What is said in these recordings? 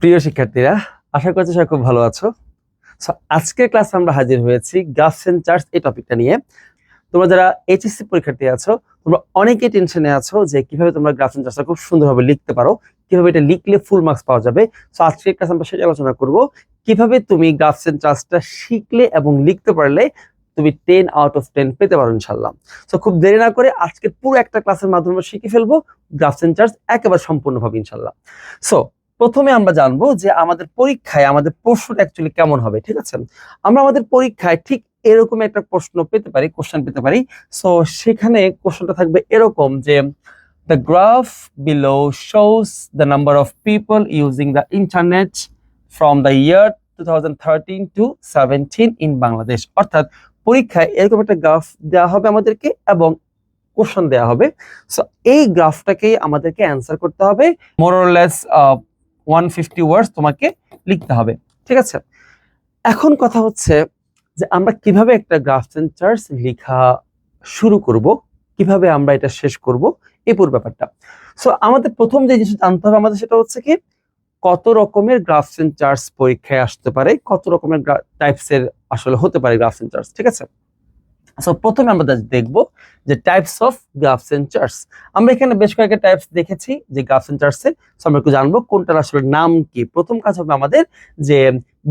প্রিয় শিক্ষার্থীরা, আশা করছি সবাই খুব ভালো আছো। আজকের ক্লাসে আমরা হাজির হয়েছি গ্রাফস এন্ড চার্টস এই টপিকটা নিয়ে। তোমরা যারা এইচএসসি পরীক্ষার্থী আছো, তোমরা অনেকে টেনশনে আছো যে কিভাবে তোমরা গ্রাফস এন্ড চার্টসটা খুব সুন্দরভাবে লিখতে পারো, কিভাবে এটা লিখলে ফুল মার্কস পাওয়া যাবে। আজকের ক্লাসে আমরা সেটা আলোচনা করব, কিভাবে তুমি গ্রাফস এন্ড চার্টসটা শিখলে এবং লিখতে পারলে তুমি 10 আউট অফ 10 পেতে পারো ইনশাআল্লাহ। খুব দেরি না করে আজকে পুরো একটা ক্লাসের মাধ্যমে আমরা শিখে ফেলবো গ্রাফস এন্ড চার্টস একেবারে সম্পূর্ণভাবে ইনশাআল্লাহ। প্রথমে আমরা জানবো যে আমাদের পরীক্ষায় আমাদের প্রশ্নটা অ্যাকচুয়ালি কেমন হবে। ঠিক আছে, আমরা আমাদের পরীক্ষায় ঠিক এরকম একটা প্রশ্ন পেতে পারি, কোশ্চেন পেতে পারি। সেখানে কোশ্চেনটা থাকবে এরকম যে the graph below shows the number of people using the internet from the year 2013 to 17 in Bangladesh। অর্থাৎ পরীক্ষায় এরকম একটা গ্রাফ দেওয়া হবে আমাদেরকে এবং কোশ্চেন দেওয়া হবে। এই গ্রাফটাকেই আমাদেরকে অ্যান্সার করতে হবে, মোর অর লেস 150 ওয়ার্ডস তোমাকে লিখতে হবে। ঠিক আছে, এখন কথা হচ্ছে যে আমরা কিভাবে একটা গ্রাফস এন্ড চার্টস লেখা শুরু করব, কিভাবে আমরা এটা শেষ করব, এই পুরো ব্যাপারটা। আমাদের প্রথম যে জিনিস জানতে হবে আমাদের, সেটা হচ্ছে কি কত রকমের গ্রাফস এন্ড চার্টস পরীক্ষায় আসতে পারে, কত রকমের টাইপসের আসলে হতে পারে গ্রাফস এন্ড চার্টস। ঠিক আছে, প্রথমে আমরা দেখব যে types of graphs and charts. আমরা এখানে বেশ কয়েকটা টাইপস দেখেছি যে গ্রাফস এন্ড চার্টস এর। আমরা একটু জানবো কোনটার আসলে নাম কি। প্রথম কাজ হবে আমাদের যে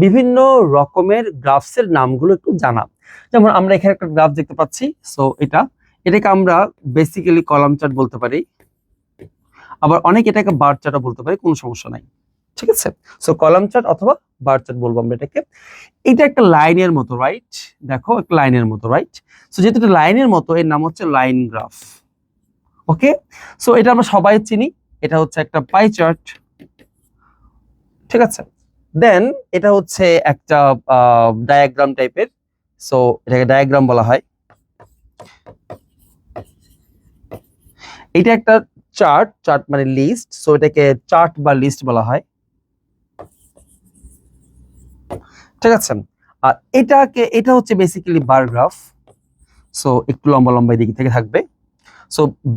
বিভিন্ন রকমের গ্রাফস এর নামগুলো একটু জানা। যেমন আমরা এখানে একটা গ্রাফ দেখতে পাচ্ছি, এটাকে আমরা বেসিক্যালি কলাম চার্ট বলতে পারি, আবার অনেক এটাকে বার চার্টও বলতে পারি, কোনো সমস্যা নাই। ঠিক আছে, কলাম চার্ট অথবা বার চার্ট বলবো আমরা এটাকে। এটা একটা লাইনের মতো, রাইট? দেখো একটা লাইনের মতো, রাইট? যেহেতু এটা লাইনের মতো, এর নাম হচ্ছে লাইন গ্রাফ। ওকে, এটা আমরা সবাই চিনি, এটা হচ্ছে একটা পাই চার্ট। ঠিক আছে, দেন এটা হচ্ছে একটা ডায়াগ্রাম টাইপের, এটাকে ডায়াগ্রাম বলা হয়। এটা একটা চার্ট মানে লিস্ট, এটাকে চার্ট বা লিস্ট বলা হয়। ঠিক আছে, আর এটা হচ্ছে বেসিক্যালি বার গ্রাফ। একটু লম্বা লম্বা দিক থেকে থাকবে।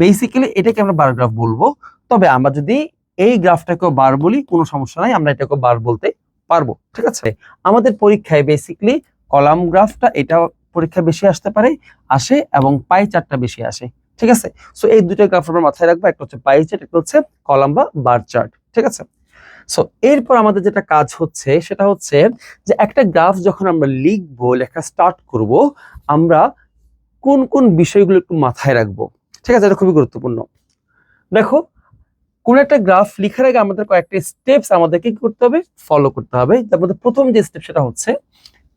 বেসিক্যালি এটাকে আমরা বার গ্রাফ বলবো। তবে আমরা যদি এই গ্রাফটাকেও বার বলি কোনো সমস্যা নাই, আমরা এটাকে বার বলতে পারবো। ঠিক আছে, আমাদের পরীক্ষায় বেসিক্যালি কলাম গ্রাফটা এটা পরীক্ষা বেশি আসতে পারে, আসে, এবং পাই চার্টটা বেশি আসে। ঠিক আছে, এই দুটো গ্রাফ আমরা মাথায় রাখবো, একটা হচ্ছে পাই চার্ট, একটা হচ্ছে কলাম বা বার চার্ট। ঠিক আছে, এরপর আমাদের যেটা কাজ হচ্ছে সেটা হচ্ছে যে একটা গ্রাফ যখন আমরা লিখবো, লেখা স্টার্ট করব, আমরা কোন কোন বিষয়গুলো একটু মাথায় রাখবো। ঠিক আছে, এটা খুবই গুরুত্বপূর্ণ। দেখো, কোন একটা গ্রাফ লেখার আগে আমাদের কয়েকটা স্টেপস আমাদেরকে কি করতে হবে, ফলো করতে হবে। তার মধ্যে প্রথম যে স্টেপ সেটা হচ্ছে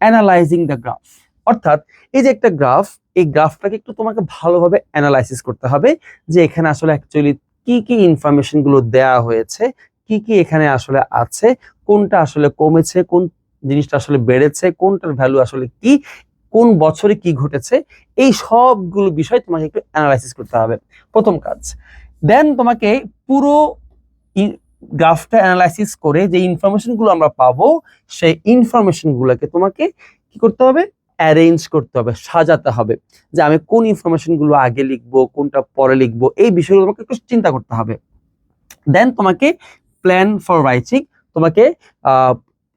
অ্যানালাইজিং দ্য গ্রাফ। অর্থাৎ এই যে একটা গ্রাফ, এই গ্রাফটাকে একটু তোমাকে ভালোভাবে অ্যানালাইসিস করতে হবে যে এখানে আসলে অ্যাকচুয়ালি কি কি ইনফরমেশন গুলো দেওয়া হয়েছে, কি কি এখানে আসলে আছে, কোনটা আসলে কমেছে, কোন জিনিসটা আসলে বেড়েছে, কোনটার ভ্যালু আসলে কি, কোন বছরে কি ঘটেছে, এই সবগুলো বিষয় তোমাকে একটু অ্যানালাইসিস করতে হবে, প্রথম কাজ। দেন তোমাকে পুরো গ্রাফটা অ্যানালাইসিস করে যে ইনফরমেশন গুলো আমরা পাবো, সেই ইনফরমেশন গুলোকে তোমাকে কি করতে হবে, অ্যারেঞ্জ করতে হবে, সাজাতে হবে, যে আমি কোন ইনফরমেশন গুলো আগে লিখবো, কোনটা পরে লিখবো, এই বিষয়গুলো তোমাকে একটু চিন্তা করতে হবে। দেন তোমাকে প্ল্যান ফর রাইটিং, তোমাকে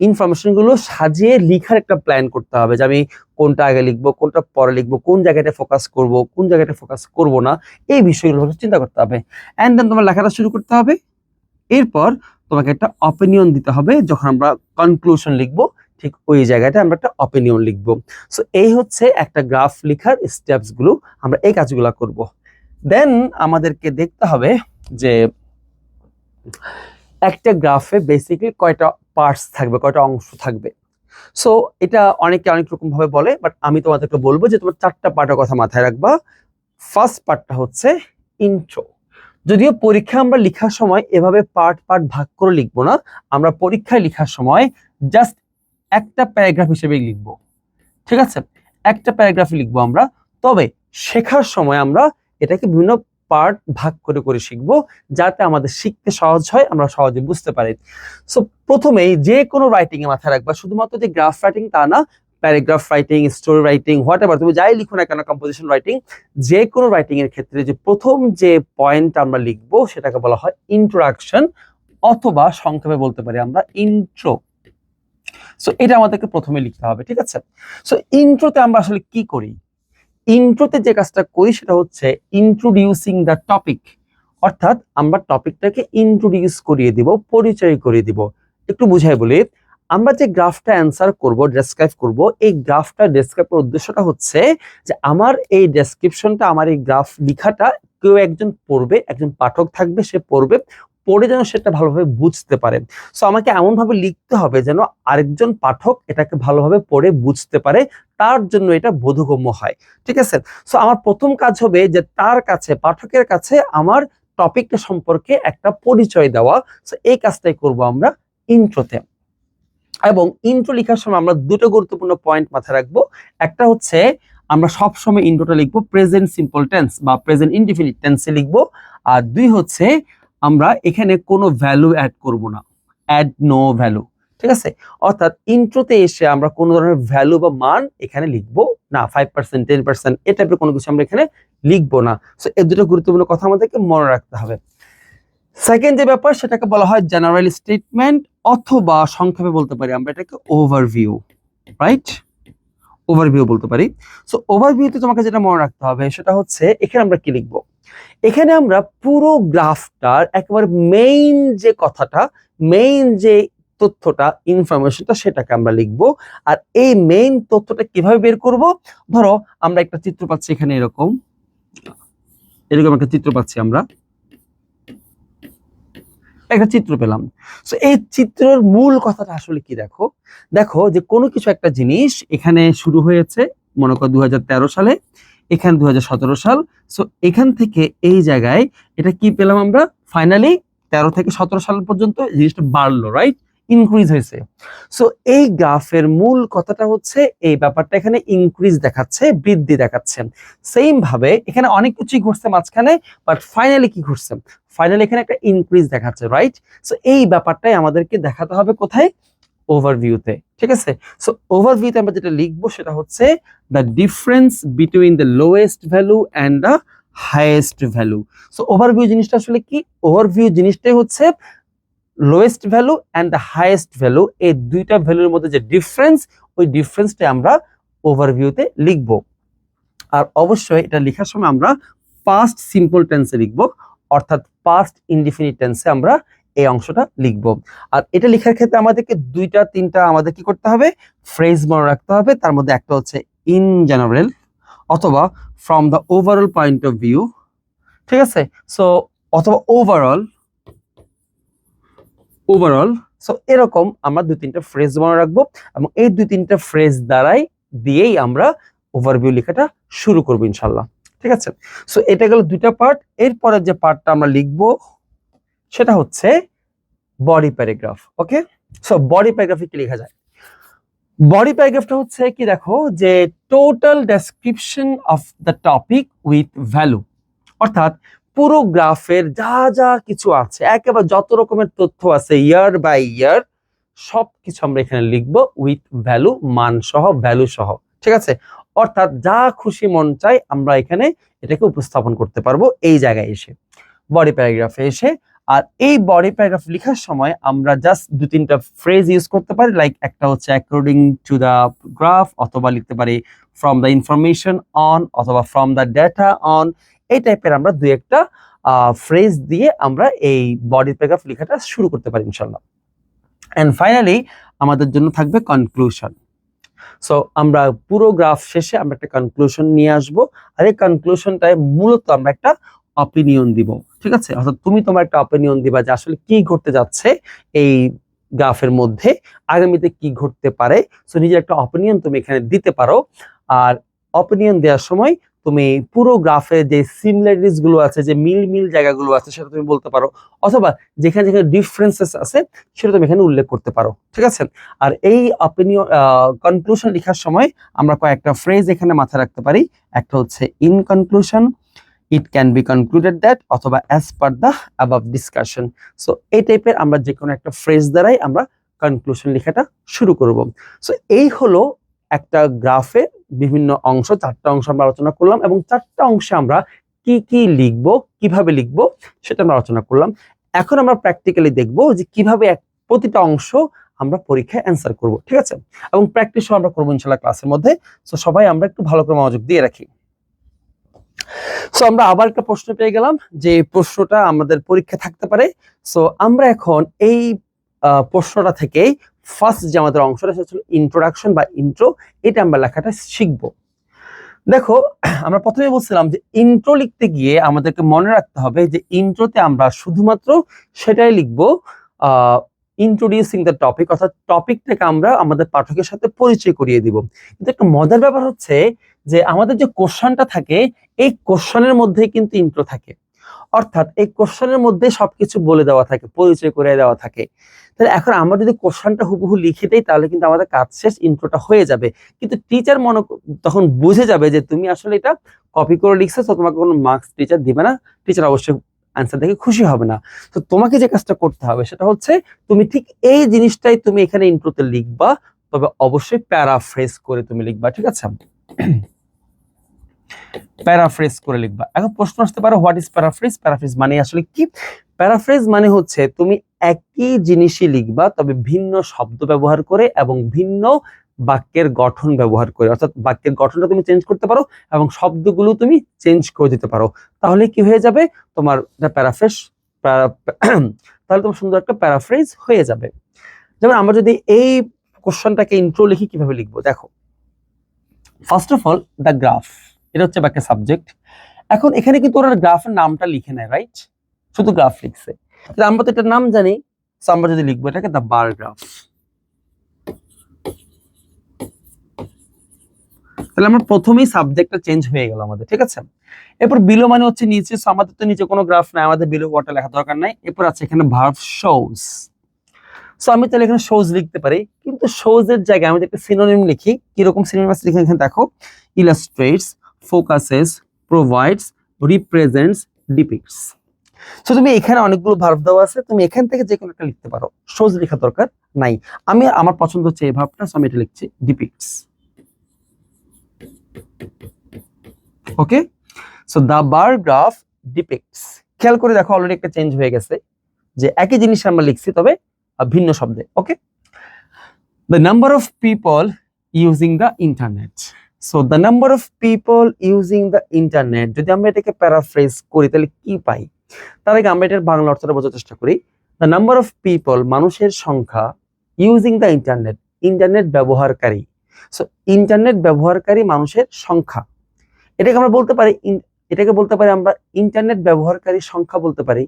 ইনফরমেশন গুলো সাজিয়ে লিখার একটা প্ল্যান করতে হবে, যে আমি কোনটা আগে লিখবো, কোনটা পরে লিখবো, কোন জায়গাটা ফোকাস করব, কোন জায়গাটা ফোকাস করব না, এই বিষয়গুলো চিন্তা করতে হবে। এন্ড দেন তোমার লেখাটা শুরু করতে হবে। এরপর তোমাকে একটা অপিনিয়ন দিতে হবে, যখন আমরা কনক্লুশন লিখবো ঠিক ওই জায়গাটা আমরা একটা অপিনিয়ন লিখবো। এই হচ্ছে একটা গ্রাফ লেখার স্টেপস গুলো, আমরা এই কাজগুলো করব। দেন আমাদেরকে দেখতে হবে যে একটা গ্রাফে বেসিক্যালি কয়টা পার্টস থাকবে, কয়টা অংশ থাকবে। এটা অনেকে অনেক রকম ভাবে বলে, বাট আমি তোমাদেরকে বলবো যে তোমার 4টা পার্টের কথা মাথায় রাখবা। ফার্স্ট পার্টটা হচ্ছে ইন্ট্রো। যদিও পরীক্ষা আমরা লেখার সময় এভাবে পার্ট পার্ট ভাগ করে লিখবো না, আমরা পরীক্ষায় লেখার সময় জাস্ট একটা প্যারাগ্রাফ হিসেবে লিখবো। ঠিক আছে, একটা প্যারাগ্রাফ লিখবো আমরা। তবে শেখার সময় আমরা এটাকে বিভিন্ন পার্ট ভাগ করে করে শিখবো, যাতে আমাদের শিখতে সহজ হয়, আমরা সহজে বুঝতে পারি। প্রথমেই যে কোনো রাইটিং এ মাথায় রাখবা, শুধুমাত্র যে গ্রাফ রাইটিং তা না, paragraph writing, story writing, what ever তুমি যাই লিখো না কেন, কম্পোজিশন রাইটিং, যে কোনো রাইটিং এর ক্ষেত্রে যে প্রথম যে পয়েন্ট আমরা লিখবো সেটাকে বলা হয় ইন্ট্রোডাকশন অথবা সংক্ষেপে বলতে পারি আমরা ইন্ট্রো। সো এটা আমাদেরকে প্রথমে লিখতে হবে, ঠিক আছে? সো ইন্ট্রোতে আমরা আসলে কি করি? ইন্ট্রোতে যে কাজটা করি সেটা হচ্ছে ইন্ট্রোডিউসিং দ্য টপিক, অর্থাৎ আমরা টপিকটাকে ইন্ট্রোডিউস করিয়ে দিব, পরিচয় করিয়ে দিব। একটু বুঝাই বলি, আমরা যে গ্রাফটা অ্যান্সার করব, ডেসক্রাইব করব, এই গ্রাফটা ডেসক্রাইবের উদ্দেশ্যটা হচ্ছে যে আমার এই ডেসক্রিপশনটা, আমার এই গ্রাফ লেখাটা কেউ একজন পড়বে, একজন পাঠক থাকবে, সে পড়বে, পড়ে যেন সেটা ভালোভাবে বুঝতে পারে। সো আমাকে এমনভাবে লিখতে হবে যেন আরেকজন পাঠক এটাকে ভালোভাবে পড়ে বুঝতে পারে, তার জন্য এটা বোধগম্য হয়, ঠিক আছে? সো আমার প্রথম কাজ হবে যে তার কাছে, পাঠকের কাছে আমার টপিকটা সম্পর্কে একটা পরিচয় দেওয়া। সো এই কাজটাই করব আমরা ইন্ট্রোতে। এবং ইন্ট্রো লেখার সময় আমরা দুটো গুরুত্বপূর্ণ পয়েন্ট মাথায় রাখবো। একটা হচ্ছে আমরা সবসময় ইন্ট্রোটা লিখবো প্রেজেন্ট সিম্পল টেন্স বা প্রেজেন্ট ইনডিফিনিট টেন্সে লিখবো। আর দুই হচ্ছে আমরা এখানে কোনো ভ্যালু অ্যাড করব না, অ্যাড নো ভ্যালু, ঠিক আছে? অর্থাৎ ইন্ট্রোতে এসে আমরা কোনো ধরনের ভ্যালু বা মান এখানে লিখবো না, 5%, 10% এ টাইপের কোনো কিছু আমরা এখানে লিখবো না। সো এই দুটো গুরুত্বপূর্ণ কথা আমাদেরকে মনে রাখতে হবে। সেকেন্ড যে ব্যাপার, সেটাকে বলা হয় জেনারেল স্টেটমেন্ট, অথবা সংক্ষেপে বলতে পারি আমরা এটাকে ওভারভিউ, রাইট? ওভারভিউ বলতে পারি। সো ওভারভিউতে তোমাকে যেটা মনে রাখতে হবে সেটা হচ্ছে এখানে আমরা কি লিখবো? এখানে আমরা পুরো গ্রাফটার একেবারে মেইন যে কথাটা, মেইন যে তথ্যটা, ইনফরমেশনটা, সেটাকে আমরা লিখবো। আর এই মেইন তথ্যটা কিভাবে বের করব? ধরো আমরা একটা চিত্র পাচ্ছি এখানে, এরকম এরকম একটা চিত্র পাচ্ছি, আমরা একটা চিত্র পেলাম। সো এই চিত্রের মূল কথাটা আসলে কি? দেখো, দেখো যে কোনো কিছু একটা জিনিস এখানে শুরু হয়েছে মনে করো 2013 সালে, এখানে 2017 সাল। সো এখান থেকে এই জায়গায় এটা কি পেলাম আমরা? ফাইনালি 13 থেকে 17 সাল পর্যন্ত জিনিসটা বাড়লো, রাইট? ইনক্রিজ হয়েছে। সো এই গ্রাফের মূল কথাটা হচ্ছে এই ব্যাপারটা এখানে ইনক্রিজ দেখাচ্ছে, বৃদ্ধি দেখাচ্ছে। সেম ভাবে এখানে অনেক কিছুই ঘটছে মাঝখানে, বাট ফাইনালি কি ঘটছে? ফাইনালি এখানে একটা ইনক্রিজ দেখাচ্ছে, রাইট? সো এই ব্যাপারটাই আমাদেরকে দেখাতে হবে কোথায়? ওভারভিউতে, ঠিক আছে? সো ওভারভিউতে আমরা যেটা লিখবো সেটা হচ্ছে the difference between the lowest value and the highest value. So overview জিনিসটা আসলে কি? ওভারভিউ জিনিসটাই হচ্ছে lowest value and the highest value, এই দুইটা ভ্যালুর মধ্যে যে ডিফারেন্স, ওই ডিফারেন্সটা আমরা ওভারভিউতে লিখবো। আর অবশ্যই এটা লেখার সময় আমরা পাস্ট সিম্পল টেন্সে লিখবো, অর্থাৎ পাস্ট ইনডিফিনিট টেন্সে আমরা এই অংশটা লিখবো। আর এটা লেখার ক্ষেত্রে আমাদেরকে দুইটা তিনটা আমাদের কি করতে হবে? ফ্রেজ মনে রাখতে হবে। তার মধ্যে একটা হচ্ছে ইন জেনারেল, অথবা from the overall point of view, ঠিক আছে? সো অথবা ওভারঅল, ওভারঅল। সো এরকম আমরা দুই তিনটা ফ্রেজ মনে রাখবো, এবং এই দুই তিনটা ফ্রেজ দ্বারাই দিয়েই আমরা ওভারভিউ লেখাটা শুরু করবো ইনশাল্লাহ, ঠিক আছে? সো এটা গেল দুইটা পার্ট। এরপরে যে পার্টটা আমরা লিখবো সেটা হচ্ছে বডি প্যারাগ্রাফ। ওকে, সো বডি প্যারাগ্রাফে কি লেখা যায়? বডি প্যারাগ্রাফটা হচ্ছে কি? দেখো যে total description of the topic with value, অর্থাৎ পুরো গ্রাফের যা যা কিছু আছে, একেবারে যত রকমের তথ্য আছে ইয়ার বাই ইয়ার, সবকিছু আমরা এখানে লিখবো উইথ ভ্যালু, মান সহ, ভ্যালু সহ, ঠিক আছে? অর্থাৎ যা খুশি মন চাই আমরা এখানে এটাকে উপস্থাপন করতে পারবো এই জায়গায় এসে, বডি প্যারাগ্রাফে এসে। আর এই বডি প্যারাগ্রাফ লেখার সময় আমরা জাস্ট দু তিনটা ফ্রেজ ইউজ করতে পারি, লাইক একটা হচ্ছে অ্যাকর্ডিং টু দ্য গ্রাফ, অথবা লিখতে পারি ফ্রম দ্য ইনফরমেশন অন, অথবা ফ্রম দ্য ডেটা অন। এই টাইপের আমরা দুই একটা ফ্রেজ দিয়ে আমরা এই বডি প্যারাগ্রাফ লেখাটা শুরু করতে পারি ইনশাল্লাহ। এন্ড ফাইনালি আমাদের জন্য থাকবে কনক্লুশন। সো আমরা পুরো গ্রাফ শেষে আমরা একটা কনক্লুশন নিয়ে আসবো, আর এই কনক্লুশনটায় মূলত আমরা একটা অপিনিয়ন দিব, ঠিক আছে? অর্থাৎ তুমি তোমার একটা অপিনিয়ন দিবা যে আসলে কি ঘটতে যাচ্ছে এই গ্রাফের মধ্যে, আগামীতে কি ঘটতে পারে। সো নিজের একটা অপিনিয়ন তুমি এখানে দিতে পারো। আর অপিনিয়ন দেওয়ার সময় তুমি পুরো গ্রাফে যে সিমিলারিটিস গুলো আছে, যে মিল মিল জায়গাগুলো আছে, সেটা তুমি বলতে পারো, অথবা যেখানে যেখানে ডিফারেন্সেস আছে সেটা তুমি এখানে উল্লেখ করতে পারো, ঠিক আছে? আর এই অপিনিয়ন কনক্লুশন লেখার সময় আমরা কয়েকটা ফ্রেজ এখানে মাথায় রাখতে পারি। একটা হচ্ছে in conclusion, it can be concluded that, অথবা as per the above discussion. So এই টাইপের আমরা যে কোনো একটা ফ্রেজ দ্বারাই আমরা কনক্লুশন লেখাটা শুরু করব। সো এই হলো একটা গ্রাফের বিভিন্ন অংশ, চারটা অংশ আমরা আলোচনা করলাম, এবং চারটা অংশে আমরা কি কি লিখবো, কিভাবে লিখবো সেটা আমরা আলোচনা করলাম। এখন আমরা প্র্যাকটিক্যালি দেখব যে কিভাবে প্রতিটা অংশ আমরা পরীক্ষায় অ্যান্সার করব, ঠিক আছে? এবং প্র্যাকটিসও আমরা করবো ইনশাআল্লাহ ক্লাসের মধ্যে। সো সবাই আমরা একটু ভালো করে মনোযোগ দিয়ে রাখি। সো আমরা আবার একটা প্রশ্ন পেয়ে গেলাম যে প্রশ্নটা আমাদের পরীক্ষা থাকতে পারে। সো আমরা এখন এই প্রশ্নটা থেকে ফার্স্ট যে আমাদের অংশটা সেটা হচ্ছে ইন্ট্রোডাকশন বা ইন্ট্রো, এটা আমরা লেখাটা শিখবো। দেখো, আমরা প্রথমে বলছিলাম যে ইন্ট্রো লিখতে গিয়ে আমাদেরকে মনে রাখতে হবে যে ইন্ট্রোতে আমরা শুধুমাত্র সেটাই লিখবো, ইন্ট্রোডিউসিং দ্য টপিক, অর্থাৎ টপিকটাকে আমরা আমাদের পাঠকের সাথে পরিচয় করিয়ে দিব। কিন্তু একটা মজার ব্যাপার হচ্ছে যে আমাদের যে কোশ্চেনটা থাকে এই কোশ্চেনের মধ্যে কিন্তু ইন্ট্রো থাকে, অর্থাৎ এই কোশ্চেনের মধ্যে সবকিছু বলে দেওয়া থাকে, পরিচয় করে দেওয়া থাকে। তাহলে এখন আমরা যদি কোশ্চেনটা হুবহু লিখে দেই তাহলে কিন্তু আমাদের কাজ শেষ, ইন্ট্রোটা হয়ে যাবে। কিন্তু টিচার তখন বুঝে যাবে যে তুমি আসলে এটা কপি করে লিখছো, তো তোমাকে কোনো মার্কস টিচার দিবে না, টিচার অবশ্যই অ্যান্সার দেখে খুশি হবে না। তো তোমাকে যে কাজটা করতে হবে সেটা হচ্ছে তুমি ঠিক এই জিনিসটাই তুমি এখানে ইন্ট্রোতে লিখবা, তবে অবশ্যই প্যারাফ্রেজ করে তুমি লিখবা, ঠিক আছে? প্যারাফ্রেজ করে লিখবা। এখন প্রশ্ন আসতে পারে হোয়াট ইজ প্যারাফ্রেজ? প্যারাফ্রেজ মানে আসলে কি? প্যারাফ্রেজ মানে হচ্ছে তুমি একই জিনিসই লিখবা তবে ভিন্ন শব্দ ব্যবহার করে এবং ভিন্ন বাক্যের গঠন ব্যবহার করে, অর্থাৎ বাক্যের গঠনটা তুমি চেঞ্জ করতে পারো এবং শব্দগুলো তুমি চেঞ্জ করে দিতে পারো। তাহলে কি হয়ে যাবে? তোমার প্যারাফ্রেজ, তাহলে তোমার সুন্দর একটা প্যারাফ্রেজ হয়ে যাবে। যেমন আমরা যদি এই কোশ্চেনটাকে ইন্ট্রো লিখি, কিভাবে লিখবো দেখো। First of all the graph, এটা হচ্ছে বাক্যের সাবজেক্ট। এখন এখানে কিন্তু ওরা গ্রাফের নামটা লিখে নেয়, রাইট? শুধু গ্রাফ লিখছে, আমরা তো এটার নাম জানি। আমরা যদি লিখবো এটাকে দ্য বার গ্রাফ, তাহলে আমরা প্রথমেই সাবজেক্টটা চেঞ্জ হয়ে গেল আমাদের, ঠিক আছে? এরপর বিলো মানে হচ্ছে নিচে, আমাদের তো নিচে কোনো গ্রাফ নাই, আমাদের বিলো ওয়াটার লেখা দরকার নাই। এরপর আছে এখানে ভার্ব শোজ। সো আমি তাহলে এখানে শোজ লিখতে পারি, কিন্তু শোজ এর জায়গায় আমি একটা সিনোনিম লিখি। কিরকম সিনোনিম আছে লিখে এখানে দেখো, illustrates, focuses, provides, represents, ডিপিক্টস। So তুমি এখানে অনেকগুলো ভার্ব দেওয়া আছে, তুমি এখান থেকে যে কোনো একটা লিখতে পারো, শোজ লেখা দরকার নাই। আমার পছন্দ হচ্ছে এই ভার্বটা, সো আমি এটা লিখছি ডিপিক্টস। ওকে, সো দ্য বার গ্রাফ ডিপিক্টস। খেয়াল করে দেখো অলরেডি একটা চেঞ্জ হয়ে গেছে, যে একই জিনিস আমরা লিখছি তবে ভিন্ন শব্দে। Okay, the number of people using the internet. So the number of people using the internet, যদি আমরা এটাকে প্যারাফ্রেজ করি তাহলে কি পাই? তার আগে আমরা এটার বাংলা অর্থটা বোঝার চেষ্টা করি। দ্য নাম্বার অফ পিপল, মানুষের সংখ্যা, ইউজিং দ্য ইন্টারনেট, ইন্টারনেট ব্যবহারকারী। সো ইন্টারনেট ব্যবহারকারী মানুষের সংখ্যা, এটাকে আমরা বলতে পারি, এটাকে বলতে পারি আমরা ইন্টারনেট ব্যবহারকারী সংখ্যা বলতে পারি,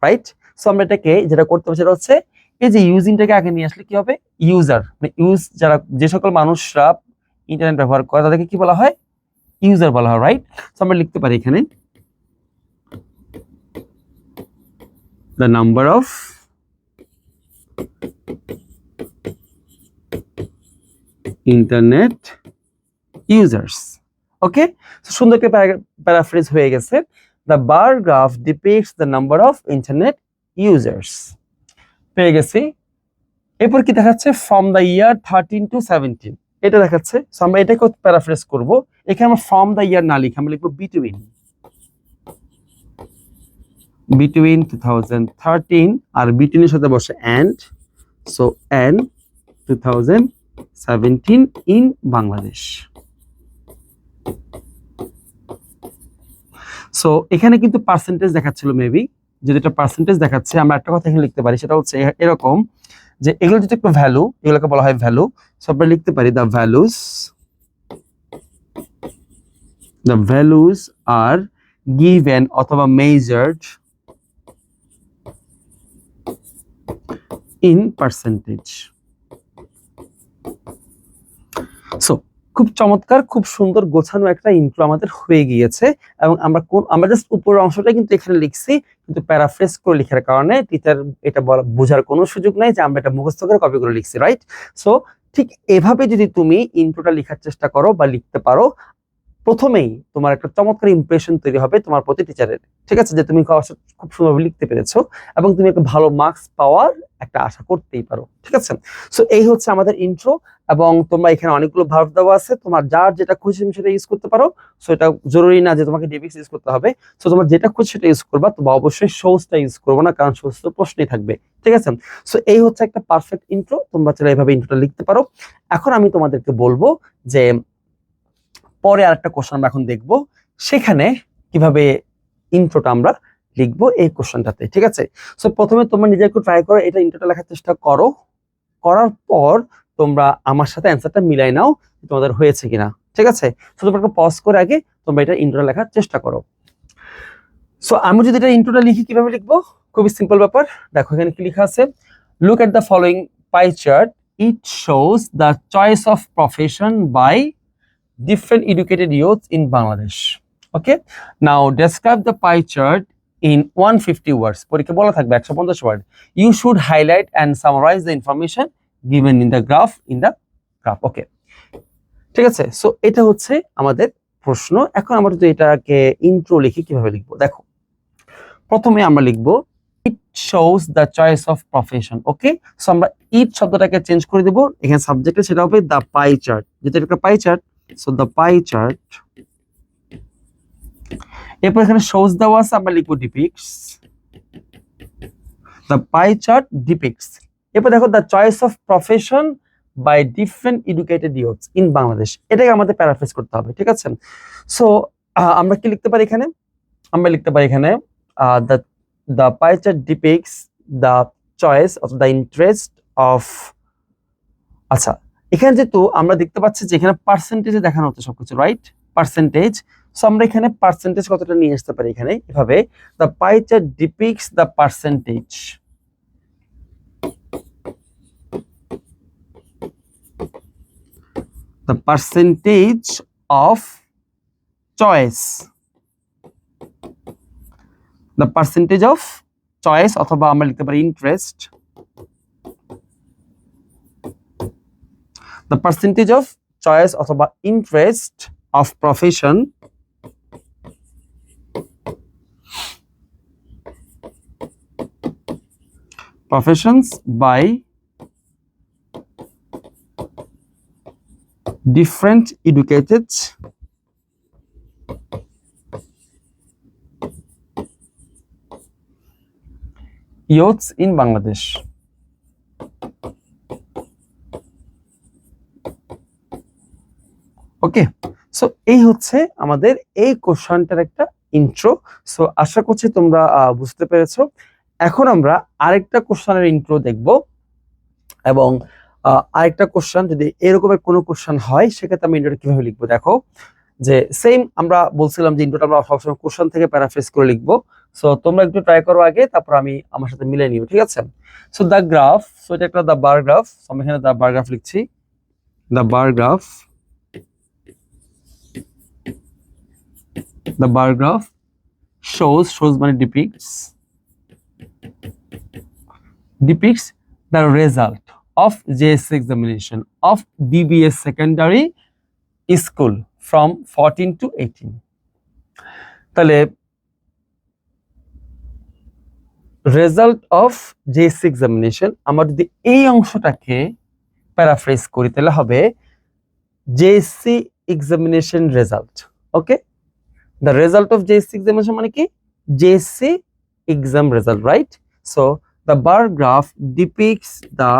রাইট? সো আমরা এটাকে যেটা করতে পারি সেটা হচ্ছে এই যে ইউজিংটাকে আগে নিয়ে আসলে কি হবে, ইউজার মানে যারা যে সকল মানুষরা ইন্টারনেট ব্যবহার করে তাদেরকে কি বলা হয়? ইউজার বলা হয়, রাইট? সো আমরা লিখতে পারি এখানে the number of internet users. ওকে, সুন্দর করে প্যারাফ্রেজ হয়ে গেছে। The bar graph depicts the number of internet users. পেয়ে গেছি। এরপর কি দেখাচ্ছে? from the year 13 to 17, এটা দেখাচ্ছে। সো আমরা এটাকে প্যারাফ্রেজ করব। এখানে আমরা from the year না লিখে আমরা লিখব between 2013, আর between এর সাথে বসে and, so and 2017 in Bangladesh. So এখানে কিন্তু পার্সেন্টেজ দেখাচ্ছিল, মেবি যদি এটা পার্সেন্টেজ দেখাচ্ছে, আমরা একটা কথা এখানে লিখতে পারি, সেটা হচ্ছে এরকম যে এগুলো যদি একটু ভ্যালু, এগুলোকে বলা হয় ভ্যালু। সো আমরা লিখতে পারি দ্য ভ্যালুস আর গিভেন অথবা মেজার্ড ইন পার্সেন্টেজ। সো খুব চমৎকার, খুব সুন্দর গোছানো একটা ইন্ট্রো আমাদের হয়ে গিয়েছে, এবং আমরা জাস্ট উপরের অংশটা কিন্তু এখানে লিখছি, কিন্তু প্যারাফ্রেজ করে লেখার কারণে টিচার এটা বোঝার কোনো সুযোগ নাই যে আমরা এটা মুখস্থ করে কপি করে লিখছি, রাইট? সো ঠিক এভাবে যদি তুমি ইন্ট্রোটা লেখার চেষ্টা করো বা লিখতে পারো, প্রথমেই তোমার একটা চমৎকার ইমপ্রেশন তৈরি হবে তোমার প্রতি টিচারের, ঠিক আছে, যে তুমি খুব সুন্দরভাবে লিখতে পেরেছো এবং তুমি একটা ভালো মার্কস পাওয়ার একটা আশা করতেই পারো, ঠিক আছে। সো এই হচ্ছে আমাদের ইন্ট্রো, এবং তোমরা এখানে অনেকগুলো ভার্ব দেওয়া আছে, তোমার যার যেটা খুশি তুমি সেটা ইউজ করতে পারো। সো এটা জরুরি না যে তোমাকে ডিপিক্স ইউজ করতে হবে। সো তোমার যেটা খুশি সেটা ইউজ করবা, তোমরা অবশ্যই শোজটা ইউজ করবো না, কারণ শোজ তো প্রশ্নই থাকবে, ঠিক আছে। সো এই হচ্ছে একটা পারফেক্ট ইন্ট্রো, তোমরা চাইলে এইভাবে ইন্ট্রোটা লিখতে পারো। এখন আমি তোমাদেরকে বলবো যে পরে আরেকটা কোশ্চেন আমরা এখন দেখব, সেখানে কিভাবে ইন্ট্রোটা আমরা লিখবো এই কোশ্চেনটাতে, ঠিক আছে। সো প্রথমে তোমরা নিজে একটু ট্রাই করো, এটা ইন্ট্রোটা লেখার চেষ্টা করো, করার পর তোমরা আমার সাথে অ্যান্সারটা মিলাই নাও তোমাদের হয়েছে কিনা, ঠিক আছে। সো তোমরা একটু পজ করে আগে তোমরা এটা ইন্ট্রোটা লেখার চেষ্টা করো। সো আমি যদি এটা ইন্ট্রোটা লিখি, কিভাবে লিখবো, খুবই সিম্পল ব্যাপার। দেখো এখানে কি লেখা আছে, look at the following pie chart, it shows the choice of profession by different educated youth in Bangladesh. Okay, now describe the pie chart in 150 words. পরীক্ষা বলা থাকবে 150 word. You should highlight and summarize the information given in the graph Okay, ঠিক আছে। So এটা হচ্ছে আমাদের প্রশ্ন। এখন আমরা যদি এটাকে ইন্ট্রো লিখি, কিভাবে লিখবো দেখো। প্রথমে আমরা লিখবো it shows the choice of profession. Okay, so আমরা ইট শব্দটাকে চেঞ্জ করে দেব, এখানে সাবজেক্টে সেটা হবে the pie chart, যেটা একটা pie chart. So the pie chart, এরপর এখানে shows দেওয়া আছে, আমরা লিখবো depicts, the pie chart depicts। এরপর দেখো the choice of profession by different educated youths in Bangladesh, এটাকে আমাদের প্যারাফ্রেজ করতে হবে, ঠিক আছে। সো আমরা কি লিখতে পারি এখানে, আমরা লিখতে পারি এখানে the pie chart depicts the choice of the interest of, আচ্ছা এখানে যেহেতু আমরা দেখতে পাচ্ছি যে এখানে পার্সেন্টেজে দেখানো হচ্ছে সবকিছু, রাইট, পার্সেন্টেজ। সো আমরা এখানে পার্সেন্টেজ কতটা নিয়ে আসতে পারি এখানে এভাবে, the pie chart ডিপিক্টস the percentage, the percentage of choice, the percentage of choice, অথবা আমরা লিখতে পারি interest, the percentage of choice অথবা interest of profession professions by different educated youths in Bangladesh. Okay, so এই হচ্ছে আমাদের এই কোশ্চেনটার একটা ইন্ট্রো। সো আশা করছি তোমরা বুঝতে পেরেছো। এখন আমরা আরেকটা কোশ্চেনের ইন্ট্রো দেখব, এবং আরেকটা কোশ্চেন যদি এরকমের কোনো কোশ্চেন হয় সেক্ষেত্রে আমি ইন্ট্রোটা কিভাবে লিখবো দেখো, যে সেম আমরা বলছিলাম যে ইন্ট্রোটা আমরা সবসময় কোশ্চেন থেকে প্যারাফ্রেজ করে লিখবো। সো তোমরা একটু ট্রাই করো আগে, তারপর আমি আমার সাথে মিলে নিও, ঠিক আছে। সো দ্য গ্রাফ, সো এটা একটা দ্য বার গ্রাফ, আমি এখানে দ্য বার গ্রাফ লিখছি, the bar graph, the bar graph shows মানে depicts the result of JSC examination of DBS secondary school from 14 to 18। তাহলে রেজাল্ট অফ JSC examination, আমরা যদি এই অংশটাকে প্যারাফ্রেজ করি তাহলে হবে JSC examination result। Okay, the result of JSC examination মানে কি, JSC exam result, right? So the bar graph depicts the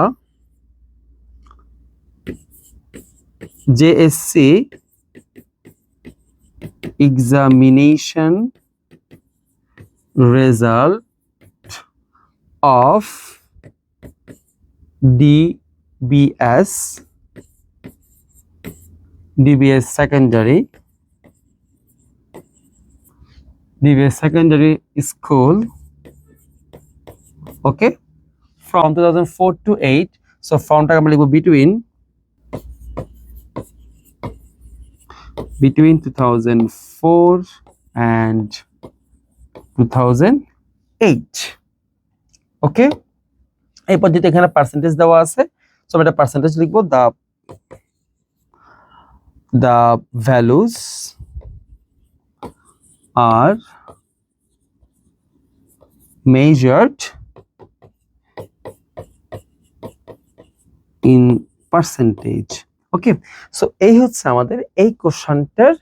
JSC examination result of DBS secondary school, okay, from 2004 to 8। so from টাকে আমরা লিখব between 2004 and 2008। ওকে, এই পদ্ধতিতে এখানে percentage দেওয়া আছে, সো আমরা পার্সেন্টেজ লিখব, the values are measured in percentage. Okay, so এই হচ্ছে আমাদের এই কোশ্চেনটার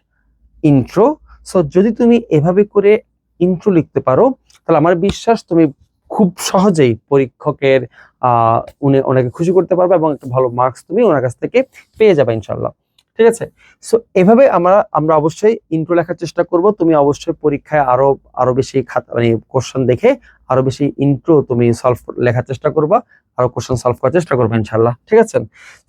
ইন্ট্রো। সো যদি তুমি এভাবে করে ইন্ট্রো লিখতে পারো তাহলে আমার বিশ্বাস তুমি খুব সহজেই পরীক্ষকের ওনাকে খুশি করতে পারবে এবং একটা ভালো মার্কস তুমি ওনার কাছ থেকে পেয়ে যাবে ইনশাল্লাহ। ঠিক আছে, সো এভাবে আমরা অবশ্যই ইন্ট্রো লেখার চেষ্টা করব। তুমি অবশ্যই পরীক্ষায় আরো বেশি মানে কোশ্চেন দেখে আরো বেশি ইন্ট্রো তুমি লেখার চেষ্টা করবা, আরো কোশ্চেন সলভ করার চেষ্টা করবে ইনশাল্লাহ। ঠিক আছে,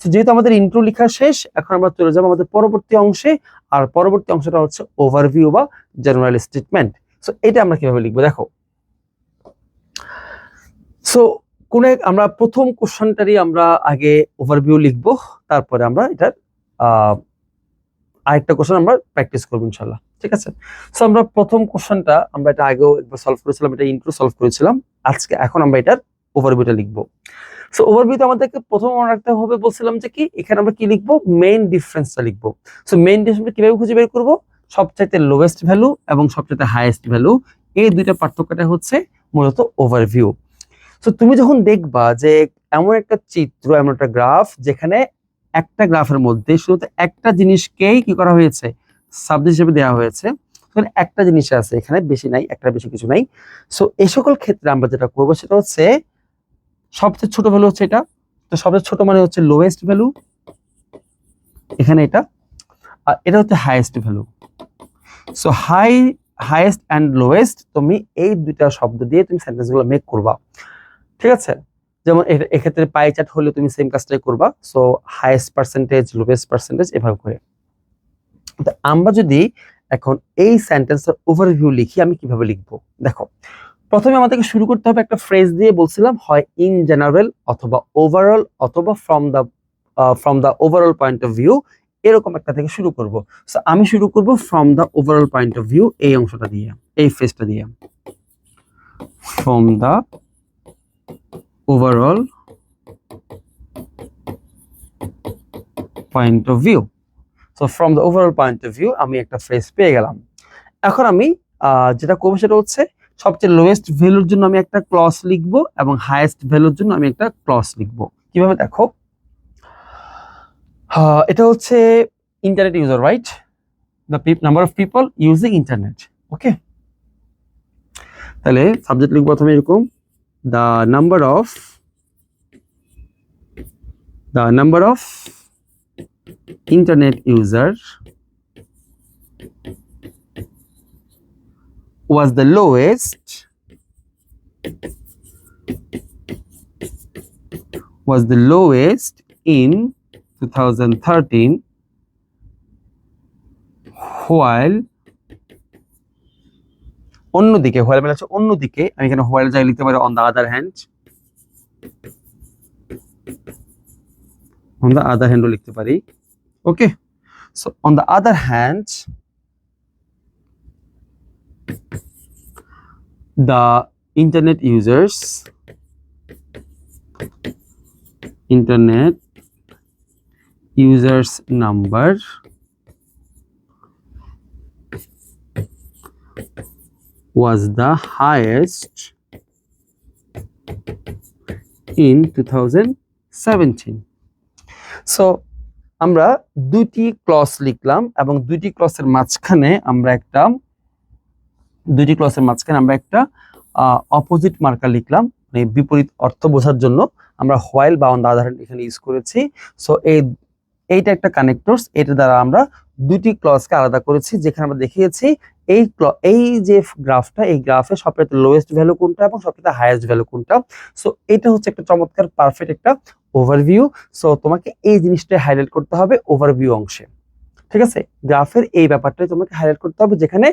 তো যেহেতু আমাদের ইন্ট্রো লেখা শেষ, এখন আমরা চলে যাবো আমাদের পরবর্তী অংশে। আর পরবর্তী অংশটা হচ্ছে ওভারভিউ বা জেনারেল স্টেটমেন্ট। সো এটা আমরা কিভাবে লিখবো দেখো। সো আমরা প্রথম কোশ্চেনটারই আমরা আগে ওভারভিউ লিখবো, তারপরে আমরা এটার আরেকটা কোশ্চেন আমরা প্র্যাকটিস করবো ইনশাল্লাহ। ঠিক আছে, সো আমরা প্রথম কোশ্চেনটা আমরা এটা আগেও একবার সলভ করেছিলাম, এটা ইন্ট্রো সলভ করেছিলাম। এখন আমরা এটার ওভারভিউটা লিখবো। সো ওভারভিউতে আমাদেরকে প্রথম মনে রাখতে হবে, বলছিলাম যে কি এখানে আমরা কি লিখবো, মেইন ডিফারেন্সটা লিখবো। সো মেইন ডিফারেন্স কিভাবে খুঁজে বের করবো, সবচাইতে লোয়েস্ট ভ্যালু এবং সবচাইতে হাইয়েস্ট ভ্যালু, এই দুইটা পার্থক্যটা হচ্ছে মূলত ওভারভিউ। তো তুমি যখন দেখবা যে এমন একটা চিত্র, এমন একটা গ্রাফ যেখানে একটা গ্রাফের মধ্যে শুধু একটা জিনিসকেই কি করা হয়েছে, সাবজেক্ট হিসেবে দেওয়া হয়েছে, একটা জিনিস আছে এখানে, বেশি নাই, একটা বেশি কিছু নাই। সো এই সকল ক্ষেত্রে আমরা যেটা করবো সেটা হচ্ছে সবচেয়ে ছোট ভ্যালু হচ্ছে এটা, তো সবচেয়ে ছোট মানে হচ্ছে লোয়েস্ট ভ্যালু এখানে এটা, আর এটা হচ্ছে highest value. So highest and lowest, তুমি এই দুইটা শব্দ দিয়ে তুমি সেন্টেন্স গুলো মেক করবা। ঠিক আছে, যেমন এক্ষেত্রে পাই চার্ট হলে তুমি সেম কাজটাই করবা। So highest percentage, lowest percentage, এভাবে করে। আমরা যদি এখন এই সেন্টেন্সের ওভারভিউ লিখি, আমি কিভাবে লিখবো দেখো। প্রথমে আমাদেরকে শুরু করতে হবে একটা ফ্রেজ দিয়ে, বলছিলাম হয় ইন জেনারেল অথবা ওভারঅল অথবা from the overall point of view, এরকম একটা থেকে শুরু করব। সো আমি শুরু করব from the overall point of view, এই অংশটা দিয়ে, এই ফ্রেজটা দিয়ে, from the overall point of view. So from the overall point of view আমি একটা ফ্রেজ পেয়ে গেলাম। এখন আমি যেটা করবো সেটা হচ্ছে সবচেয়ে লোয়েস্ট ভ্যালুর জন্য আমি একটা ক্লজ লিখবো এবং হাইয়েস্ট ভ্যালুর জন্য আমি একটা ক্লজ লিখবো। কিভাবে দেখো, এটা হচ্ছে internet user, right? The number of people using internet. Okay, তাহলে সাবজেক্ট লিখবো প্রথমে এরকম, the number of internet user was the lowest in 2013, while অন্যদিকে, while মানে হচ্ছে অন্যদিকে, আমি এখানে while যাই লিখতে পারি on the other hand, লিখতে পারি। ওকে, so on the other hand the internet users number was the highest in 2017. So আমরা দুটি ক্লজ লিখলাম এবং দুটি ক্লজের মাঝখানে আমরা একটা অপোজিট মার্কার লিখলাম, মানে বিপরীত অর্থ বোঝার জন্য আমরা হোয়াইল বা অন দ্য আদার হ্যান্ড এখানে ইউজ করেছি। সো এইটা একটা কানেক্টরস, এটা দ্বারা আমরা দুটি ক্লজকে আলাদা করেছি, যেখানে আমরা দেখিয়েছি এই যে গ্রাফটা, এই গ্রাফে সবচেয়ে লোয়েস্ট ভ্যালু কোনটা এবং সবচেয়ে হাইয়েস্ট ভ্যালু কোনটা। সো এটা হচ্ছে একটা চমৎকার পারফেক্ট একটা ওভারভিউ। সো তোমাকে এই জিনিসটা হাইলাইট করতে হবে ওভারভিউ অংশে। ঠিক আছে, গ্রাফের এই ব্যাপারটাই তোমাকে হাইলাইট করতে হবে, যেখানে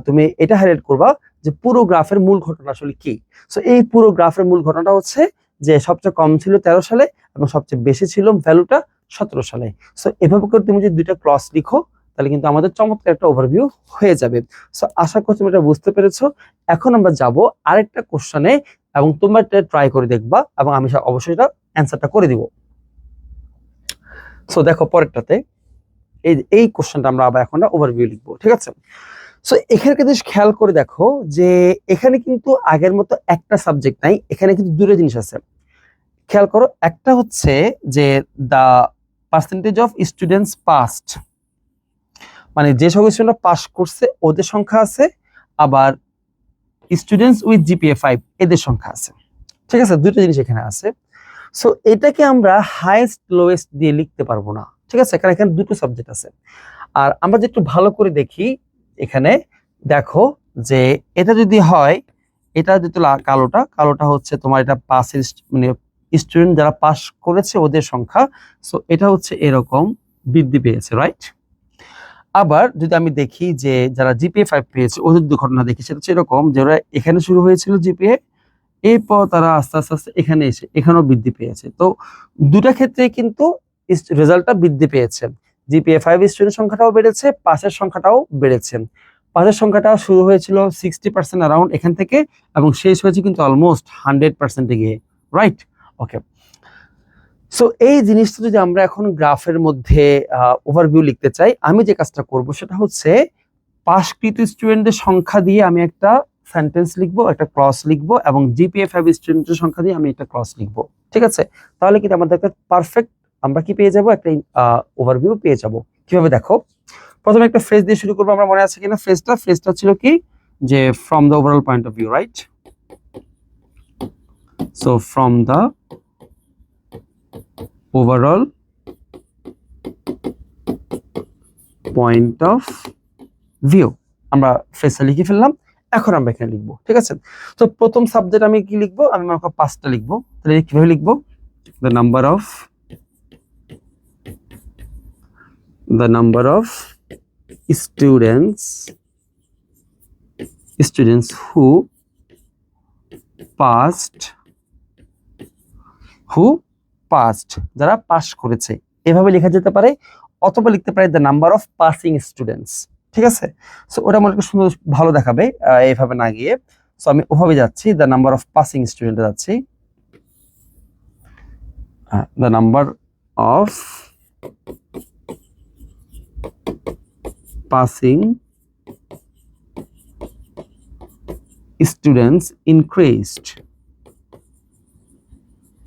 তুমি এটা হাইলাইট করবা যে পুরো গ্রাফের মূল ঘটনা আসলে কি। সো এই পুরো গ্রাফের মূল ঘটনাটা হচ্ছে যে সবচেয়ে কম ছিল 13 সালে এবং সবচেয়ে বেশি ছিল ভ্যালুটা 17 সালে। সো এভাবে করে তুমি যদি দুইটা ক্লজ লিখো তাহলে কিন্তু আমাদের চমৎকার একটা ওভারভিউ হয়ে যাবে। সো আশা করছি তুমি এটা বুঝতে পেরেছো। এখন আমরা যাব আরেকটা কোশ্চেনে এবং তোমরা এটা ট্রাই করে দেখবা এবং আমি অবশ্যই এটা অ্যান্সারটা করে দিব। সো দেখো পরেরটাতে এই কোশ্চেনটা আমরা আবার এখন ওভারভিউ লিখবো। ঠিক আছে, সো এখানে কিন্তু খেয়াল করে দেখো যে এখানে কিন্তু আগের মতো একটা সাবজেক্ট নাই, এখানে কিন্তু দুটো জিনিস আছে। খেয়াল করো, একটা হচ্ছে যে the percentage of students passed, মানে যে সকল স্টুডেন্টরা পাস করছে ওদের সংখ্যা আছে, আবার স্টুডেন্টস উইথ জিপিএ 5 এদের সংখ্যা আছে। ঠিক আছে, দুটো জিনিস এখানে আছে। সো এটাকে আমরা হাইয়েস্ট লোয়েস্ট দিয়ে লিখতে পারবো না, ঠিক আছে, কারণ এখানে দুটো সাবজেক্ট আছে। আর আমরা যদি একটু ভালো করে দেখি এখানে দেখো যে এটা যদি হয়, এটা যদি কালোটা হচ্ছে তোমার এটা পাসের মানে স্টুডেন্ট যারা পাস করেছে ওদের সংখ্যা। সো এটা হচ্ছে এরকম বৃদ্ধি পেয়েছে, রাইট। আবার যদি আমি দেখি যে যারা জিপিএ 5 পেয়েছে ওদের ঘটনা দেখি, সেটা হচ্ছে এরকম যে ওরা এখানে শুরু হয়েছিল জিপিএ, এরপর তারা আস্তে আস্তে আস্তে এখানে এসে এখানেও বৃদ্ধি পেয়েছে। তো দুটা ক্ষেত্রে কিন্তু রেজাল্টটা বৃদ্ধি পেয়েছে। জিপিএ 5 স্টুডেন্ট সংখ্যাটাও বেড়েছে, পাসের সংখ্যাটাও বেড়েছে। পাসের সংখ্যাটা শুরু হয়েছিল 60% অ্যারাউন্ড এখান থেকে, এবং শেষ হয়েছে কিন্তু অলমোস্ট 100%-এ গিয়ে, রাইট। ওকে, সো এই জিনিসটা যদি আমরা এখন গ্রাফের মধ্যে ওভারভিউ লিখতে চাই, আমি যে কাজটা করব সেটা হচ্ছে পাসকৃত স্টুডেন্টদের সংখ্যা দিয়ে আমি একটা সেন্টেন্স লিখবো, একটা ক্লজ লিখবো, এবং জিপিএ 5 স্টুডেন্টের সংখ্যা দিয়ে আমি একটা ক্লজ লিখবো। ঠিক আছে, তাহলে কিন্তু আমাদের একটা পারফেক্ট আমরা কি পেয়ে যাব, একটা ওভারভিউ পেয়ে যাব। কিভাবে দেখো, প্রথমে একটা ফ্রেজ দিয়ে শুরু করবো, আমরা মনে আছে কিনা ফ্রেজটা ছিল কি, যে from the overall point of view, right. So from the overall point of view আমরা ফ্রেজটা লিখে ফেললাম। এখন আমরা এখানে লিখবো, ঠিক আছে। তো প্রথম সাবজেক্ট আমি কি লিখবো, আমি মনে করো 5টা লিখবো। তাহলে কিভাবে লিখবো, the number of students who passed যারা পাস করেছে, এভাবে লেখা যেতে পারে, অথবা লিখতে পারে the number of passing students. ঠিক আছে, সো ওটা মনে করি সুন্দর ভালো দেখাবে এইভাবে না গিয়ে। সো আমি ওভাবে যাচ্ছি, দ্য নাম্বার অফ পাসিং স্টুডেন্টে যাচ্ছি, the number of passing students increased,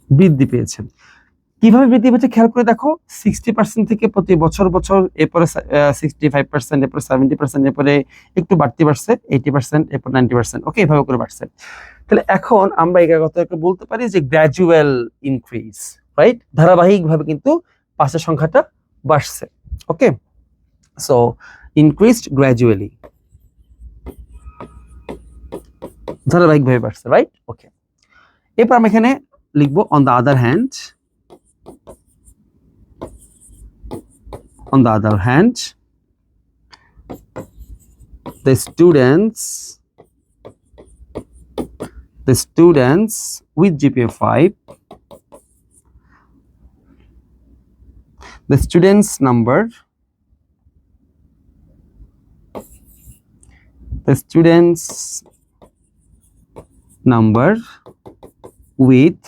বৃদ্ধি পেয়েছে। কিভাবে বৃদ্ধি পেয়েছে খেয়াল করে দেখো, 60% থেকে প্রতি বছর এরপরে 65%, এরপরে 70%, এরপরে একটু বাড়তি বাড়ছে 80%, এরপর 90%। ওকে, এভাবে করে বাড়ছে। তাহলে এখন আমরা এই কথাটাকে বলতে পারি যে গ্র্যাজুয়াল ইনক্রিজ, রাইট, ধারাবাহিকভাবে কিন্তু পাসের সংখ্যাটা বাড়ছে। ওকে, সো ইনক্রিজড গ্র্যাজুয়ালি, ধারাবাহিকভাবে বাড়ছে, রাইট। ওকে, এরপর আমি এখানে লিখবো on the other hand, the students with GPA 5, the students number with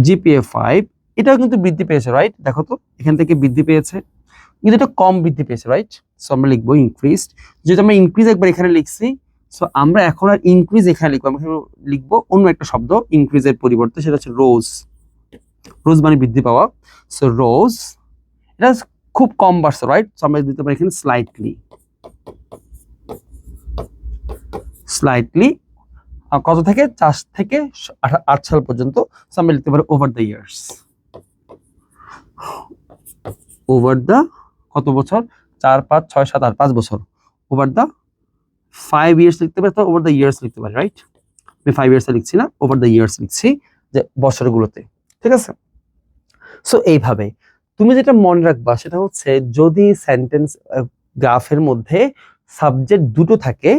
GPA 5 এটাও কিন্তু বৃদ্ধি পেয়েছে, রাইট। দেখো তো এখান থেকে বৃদ্ধি পেয়েছে, কিন্তু এটা কম বৃদ্ধি পেয়েছে, রাইট। সো আমরা লিখবো ইনক্রিজড, যেহেতু আমরা ইনক্রিজ একবার এখানে লিখছি, সো আমরা এখন আর ইনক্রিজ এখানে লিখবো, আমরা লিখবো অন্য একটা শব্দ ইনক্রিজের পরিবর্তে, সেটা হচ্ছে রোজ মানে বৃদ্ধি পাওয়া। সো রোজ, এটা খুব কম বাড়ছে, রাইট। সো আমরা দিতে পারি এখানে স্লাইটলি, কত থেকে 4 থেকে 8 সাল পর্যন্ত। সো আমরা লিখতে পারি ওভার দ্য ইয়ার্স, কত বছর, 4 5 6 7 8 5 বছর, ওভার দ্য 5 ইয়ার্স লিখতে পারি, তো ওভার দ্য ইয়ার্স লিখতে পারি, রাইট। আমি 5 ইয়ার্স লিখছি না, ওভার দ্য ইয়ার্স লিখছি, যে বছরগুলোতে। ঠিক আছে, সো এইভাবে তুমি যেটা মনে রাখবা সেটা হচ্ছে, যদি সেন্টেন্স গ্রাফের মধ্যে সাবজেক্ট দুটো থাকে,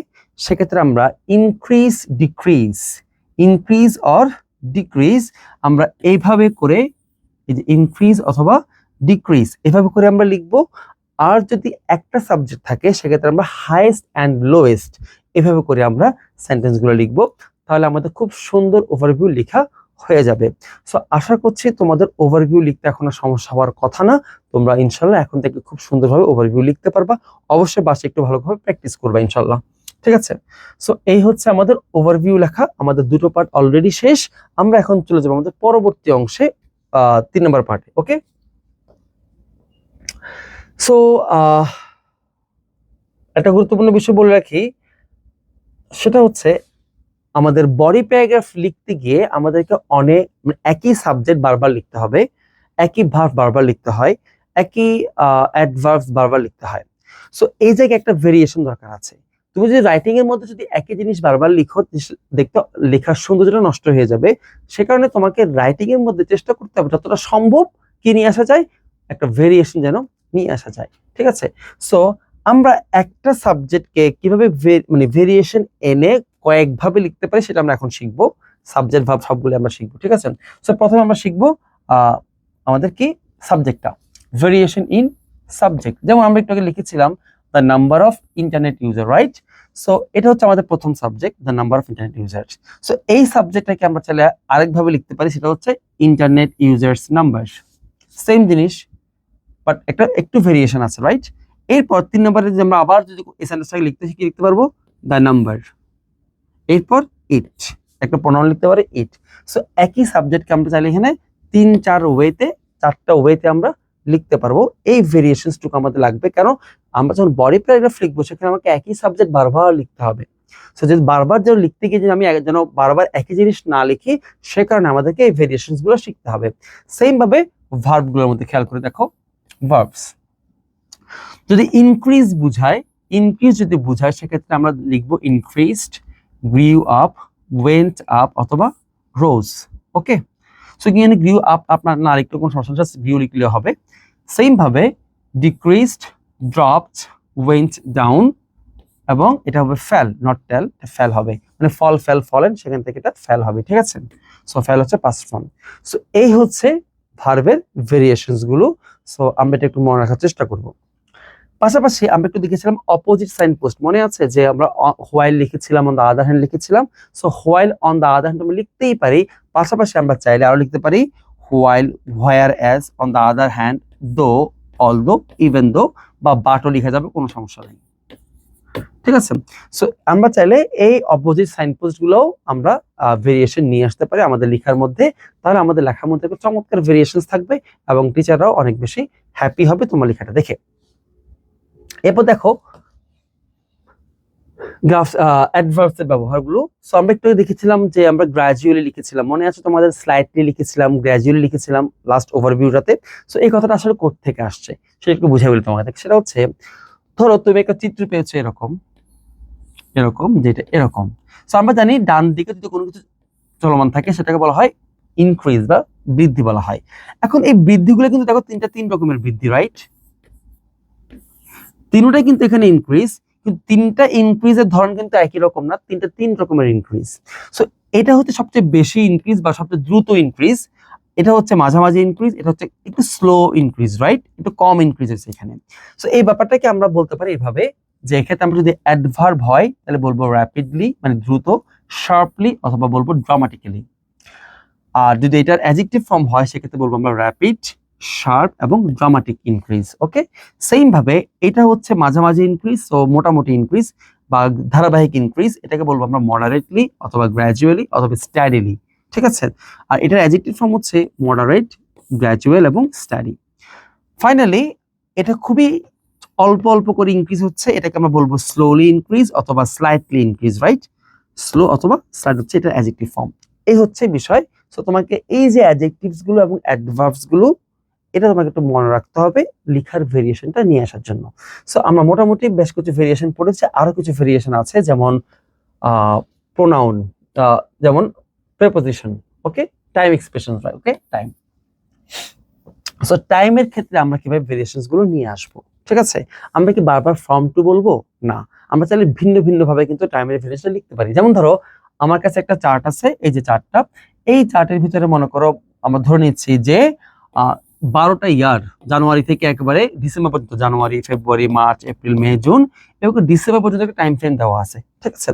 সেক্ষেত্রে আমরা ইনক্রিজ অর ডিক্রিজ আমরা এইভাবে করে, এই যে ইনক্রিজ অথবা ডিক্রিজ এভাবে করে আমরা লিখবো। আর যদি একটা সাবজেক্ট থাকে, সেক্ষেত্রে আমরা হাইয়েস্ট অ্যান্ড লোয়েস্ট এভাবে করে আমরা সেন্টেন্সগুলো লিখবো। তাহলে আমাদের খুব সুন্দর ওভারভিউ লেখা হয়ে যাবে। সো আশা করছি তোমাদের ওভারভিউ লিখতে এখন আর সমস্যা হওয়ার কথা না। তোমরা ইনশাল্লাহ এখন থেকে খুব সুন্দরভাবে ওভারভিউ লিখতে পারবা। অবশ্যই বাসে একটু ভালোভাবে প্র্যাকটিস করবা ইনশাল্লাহ। ঠিক আছে, সো এই হচ্ছে আমাদের ওভারভিউ লেখা। আমাদের দুটো পার্ট অলরেডি শেষ। আমরা এখন চলে যাবো আমাদের পরবর্তী অংশে, 3 নম্বর পার্টে। ওকে, সো একটা গুরুত্বপূর্ণ বিষয় বলে রাখি, সেটা হচ্ছে আমাদের বডি প্যারাগ্রাফ লিখতে গিয়ে আমাদেরকে অনেক একই সাবজেক্ট বারবার লিখতে হবে, একই ভার্ব বারবার লিখতে হয়, একই অ্যাডভার্বস বারবার লিখতে হয়। সো এই জায়গায় একটা ভেরিয়েশন দরকার আছে। তুমি যদি রাইটিং এর মধ্যে যদি একই জিনিস বারবার লিখো, দেখতে লেখার সৌন্দর্যটা নষ্ট হয়ে যাবে। সে কারণে তোমাকে রাইটিং এর মধ্যে চেষ্টা করতে হবে যতটা সম্ভব কি নিয়ে আসা যায়, একটা ভেরিয়েশন যেন নিয়ে আসা যায়। ঠিক আছে, সো আমরা একটা সাবজেক্টকে কিভাবে ভেরিয়েশন এনে কয়েকভাবে লিখতে পারি সেটা আমরা এখন শিখবো। সাবজেক্ট ভার্ব সবগুলো আমরা শিখবো। ঠিক আছে, সো প্রথমে আমরা শিখবো আমাদের কি সাবজেক্টটা, ভেরিয়েশন ইন সাবজেক্ট। যেমন আমরা একটু আগে লিখেছিলাম the number of internet user, right? So এটা হচ্ছে আমাদের প্রথম subject, the number of internet users. So এই সাবজেক্টটাকে আমরা চাইলে আরেকভাবে লিখতে পারি, সেটা হচ্ছে ইন্টারনেট ইউজার্স নাম্বার। সেম জিনিস, বাট একটা একটু ভেরিয়েশন আছে, রাইট? এরপর 3 নম্বরে যদি আমরা আবার যদি এই সেন্টেন্সটাকে লিখতে শিখি, লিখতে পারবো দ্য নাম্বার, এরপর ইট, একটা প্রনাউন লিখতে পারি ইট। সো একই সাবজেক্টকে আমরা চাইলে এখানে 3-4 ওয়েতে, 4টা ওয়েতে আমরা লিখতে পারবো। এই ভেরিয়েশনসটুকু আমাদের লাগবে, কেন আমরা যখন বডি প্যারাগ্রাফ লিখবো সেখানে আমাকে একই সাবজেক্ট বারবার লিখতে হবে। সো যদি বারবার যেন লিখতে গিয়ে যদি আমি যেন বারবার একই জিনিস না লিখি, সে কারণে আমাদেরকে এই ভেরিয়েশনস গুলো শিখতে হবে। সেম ভাবে ভার্ব গুলোর মধ্যে খেয়াল করে দেখো, ভার্বস যদি ইনক্রিজ বুঝায়, ইনক্রিজ যদি বুঝায় সেক্ষেত্রে আমরা লিখবো increased, grew up, went up অথবা রোজ। ওকে, সো এখানে গ্রিউ আপ আপনার না লিখলে কোনো সমস্যা, জাস্ট গ্রিউ লিখলে হবে। সেম ভাবে ডিক্রিজড, ড্রপড, ওয়েন্ট ডাউন, এবং এটা হবে ফেল, নট টেল, ফেল হবে, মানে ফল ফেল ফলেন, সেখান থেকে এটা ফেল হবে। ঠিক আছে, সো ফেল হচ্ছে পাস্ট ফর্ম। সো এই হচ্ছে ভার্বের ভেরিয়েশনস গুলো। সো আমরা এটা একটু মনে রাখার চেষ্টা করব। পাশাপাশি আমরা একটু দেখেছিলাম অপোজিট সাইন পোস্ট, মনে আছে যে আমরা হোয়াইল লিখেছিলাম, অন দা আদার হ্যান্ড লিখেছিলাম। So while on the other hand আমরা লিখতেই পারি, পাশাপাশি আমরা চাইলে আরো লিখতে পারি while, whereas, on the other hand, though, although, even though, বা বাটও লেখা যাবে, কোনো সমস্যা নেই। ঠিক আছে, সো আমরা চাইলে এই অপোজিট সাইন পোস্ট গুলোও আমরা ভেরিয়েশন নিয়ে আসতে পারি আমাদের লেখার মধ্যে। তাহলে আমাদের লেখার মধ্যে একটা চমৎকার ভেরিয়েশনস থাকবে এবং টিচাররাও অনেক বেশি হ্যাপি হবে তোমার লেখাটা দেখে। এরপর দেখো অ্যাডভার্বস এর ব্যবহারগুলো। সো আমরা একটু দেখেছিলাম যে আমরা গ্র্যাজুয়ালি লিখেছিলাম, মনে আছে তোমাদের? স্লাইটলি লিখেছিলাম, গ্র্যাজুয়ালি লিখেছিলাম লাস্ট ওভারভিউটাতে। সো এই কথাটা আসলে কোথা থেকে আসছে সেটা একটু বুঝাই বলি তোমাদের। সেটা হচ্ছে, ধরো তুমি একটা চিত্র পেয়েছো এরকম, এরকম, যেটা এরকম। সো আমরা জানি ডান দিকে যদি কোনো কিছু চলমান থাকে সেটাকে বলা হয় ইনক্রিজ বা বৃদ্ধি বলা হয়। এখন এই বৃদ্ধিগুলো কিন্তু দেখো 3 রকমের বৃদ্ধি, রাইট? তিনটাই কিন্তু এখানে ইনক্রিজ, কিন্তু 3টা ইনক্রিজের ধরন কিন্তু একই রকম না, 3 রকমের ইনক্রিজ। সো এটা হচ্ছে সবচেয়ে বেশি ইনক্রিজ বা সবচেয়ে দ্রুত ইনক্রিজ, এটা হচ্ছে মাঝামাঝি ইনক্রিজ, এটা হচ্ছে একটু স্লো ইনক্রিজ, রাইট? একটু কম ইনক্রিজ হচ্ছে এখানে। সো এই ব্যাপারটাকে আমরা বলতে পারি এভাবে, যে এক্ষেত্রে আমরা যদি অ্যাডভার্ব হয় তাহলে বলবো র্যাপিডলি, মানে দ্রুত, শার্পলি, অথবা বলবো ড্রামাটিক্যালি। আর যদি এটার অ্যাডজেক্টিভ ফর্ম হয় সেক্ষেত্রে বলবো আমরা র্যাপিড, শার্প এবং ড্রামাটিক ইনক্রিজ। ওকে, সেম ভাবে এটা হচ্ছে মাঝামাঝি ইনক্রিজ, সো মোটামুটি ইনক্রিজ বা ধারাবাহিক ইনক্রিজ, এটাকে বলবো আমরা মডারেটলি অথবা গ্র্যাজুয়ালি অথবা স্ট্যাডিলি। ঠিক আছে, আর এটার অ্যাডজেক্টিভ ফর্ম হচ্ছে মডারেট, গ্র্যাজুয়াল এবং স্টাডি। ফাইনালি এটা খুবই অল্প অল্প করে ইনক্রিজ হচ্ছে, এটাকে আমরা বলবো স্লোলি ইনক্রিজ অথবা স্লাইটলি ইনক্রিজ, রাইট? স্লো অথবা স্লাইট হচ্ছে এটার অ্যাডজেক্টিভ ফর্ম। এই হচ্ছে বিষয়। সো তোমাকে এই যে অ্যাডজেক্টিভস গুলো এবং অ্যাডভার্বস গুলো, এটা তোমাকে একটু মনে রাখতে হবে লেখার ভেরিয়েশনটা নিয়ে আসার জন্য। সো আমরা মোটামুটি বেশ কিছু ভেরিয়েশন পড়েছি, আরো কিছু ভেরিয়েশন আছে, যেমন প্রোনাউন, যেমন প্রেপোজিশন, ওকে, টাইম এক্সপ্রেশন, ওকে, টাইম। সো টাইমের ক্ষেত্রে আমরা কিভাবে ভেরিয়েশনস গুলো নিয়ে আসবো? ঠিক আছে, আমরা কি বারবার ফ্রম টু বলবো? না, আমরা চাইলে ভিন্ন ভিন্ন ভাবে কিন্তু টাইমের ভেরিয়েশন লিখতে পারি। যেমন ধরো আমার কাছে একটা চার্ট আছে, এই যে চার্টটা, এই চার্টের ভিতরে মনে করো আমরা ধরে নিচ্ছি যে 12টা ইয়ার, জানুয়ারি থেকে একেবারে ডিসেম্বর পর্যন্ত, জানুয়ারি, ফেব্রুয়ারি, মার্চ, এপ্রিল, মে, জুন, এবং ডিসেম্বর পর্যন্ত একটা টাইম ফ্রেম দেওয়া আছে। ঠিক আছে,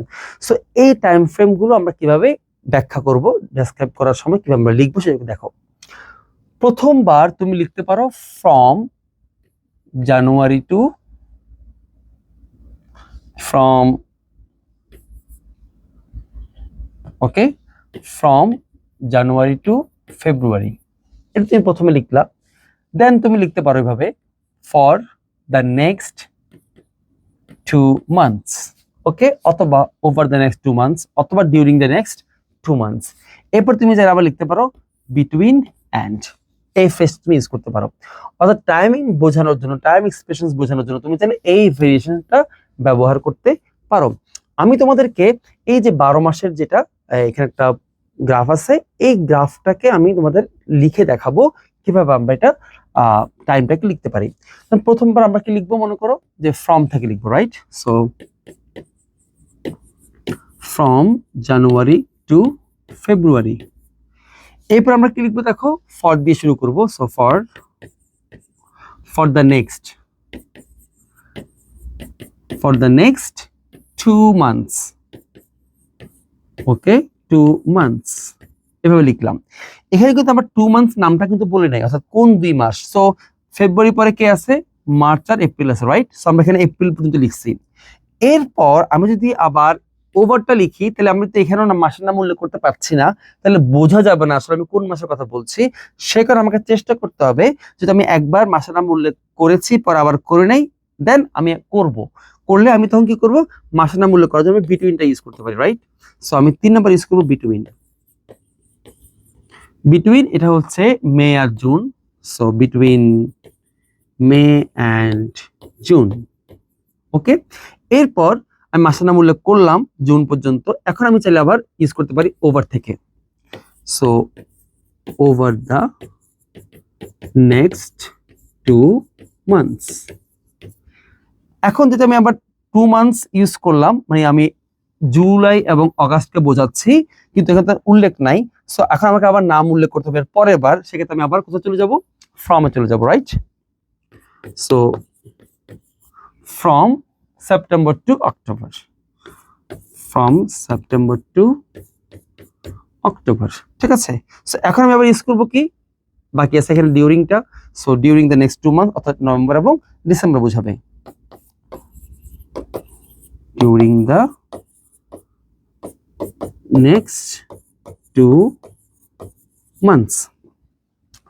সো এই টাইম ফ্রেম গুলো আমরা কিভাবে ব্যাখ্যা করব, ডেসক্রাইব করার সময় কিভাবে আমরা লিখবো সেটা দেখো। প্রথমবার তুমি লিখতে পারো from January to from January to February, এটা তুমি প্রথমে লিখলা। দেন তুমি লিখতে পারো এভাবে for the next 2 months, okay, অথবা ওভার দ্য নেক্সট 2 months, অথবা ডিউরিং দ্য নেক্সট 2 months। এরপর তুমি যারা আবার লিখতে পারো বিটুইন অ্যান্ড, এই ফ্রেজ তুমি ইউজ করতে পারো। অর্থাৎ টাইমিং বোঝানোর জন্য, টাইম এক্সপ্রেশনস বোঝানোর জন্য তুমি চাইলে এই ভেরিয়েশনটা ব্যবহার করতে পারো। আমি তোমাদেরকে এই যে 12 মাসের যেটা এখানে একটা গ্রাফ আছে, এই গ্রাফটাকে আমি তোমাদের লিখে দেখাবো কিভাবে আমরা এটা টাইমটাকে লিখতে পারি। প্রথমবার আমরা কি লিখবো, মনে করো যে ফ্রম থেকে লিখবো, right? So from January to ফেব্রুয়ারি। এরপর আমরা কি লিখবো দেখো, ফর দিয়ে শুরু করবো। So for the next 2 months, okay, 2 months এভাবে লিখলাম। এখানে কিন্তু আমরা 2 months নামটা কিন্তু বলি নাই, অর্থাৎ কোন 2 মাস। সো ফেব্রুয়ারি পরে কে আছে, মার্চ আর এপ্রিল আছে, রাইট? সো আমরা এখানে এপ্রিল পর্যন্ত লিখছি। এরপর আমি যদি আবার ওভারটা লিখি, তাহলে আমি তো এখানেও না মাসের নাম উল্লেখ করতে পারছি না, তাহলে বোঝা যাবে না আসলে আমি কোন মাসের কথা বলছি। সে কারণে আমাকে চেষ্টা করতে হবে, যদি আমি একবার মাসের নাম উল্লেখ করেছি পরে আবার করে নাই, দেন আমি করলে আমি তখন কি করব, মাসের নাম উল্লেখ করার জন্য বিটুইনটা ইউজ করতে পারি, রাইট? সো আমি 3 নাম্বার ইউজ করবো বিটুইন, এটা হচ্ছে মে আর June. So between May and June, okay. এরপর আমি মাসের নাম উল্লেখ করলাম জুন পর্যন্ত। এখন আমি চাইলে আবার ইউজ করতে পারি ওভার থেকে। So over the next 2 months। এখন যদি আমি আবার 2 months ইউজ করলাম, মানে আমি জুলাই এবং অগাস্টকে বোঝাচ্ছি, কিন্তু এখানে তার উল্লেখ নাই। সো এখন আমাকে আবার নাম উল্লেখ করতে হবে পরের বার, সেক্ষেত্রে আমি আবার কোথায় চলে যাব, ফ্রমে চলে যাব, right? So from September to October, ঠিক আছে। সো এখন আমি আবার ইউজ করবো কি, বাকি আছে এখানে ডিউরিংটা। So during the next 2 months, অর্থাৎ নভেম্বর এবং ডিসেম্বর বোঝাবে, during the next 2 months।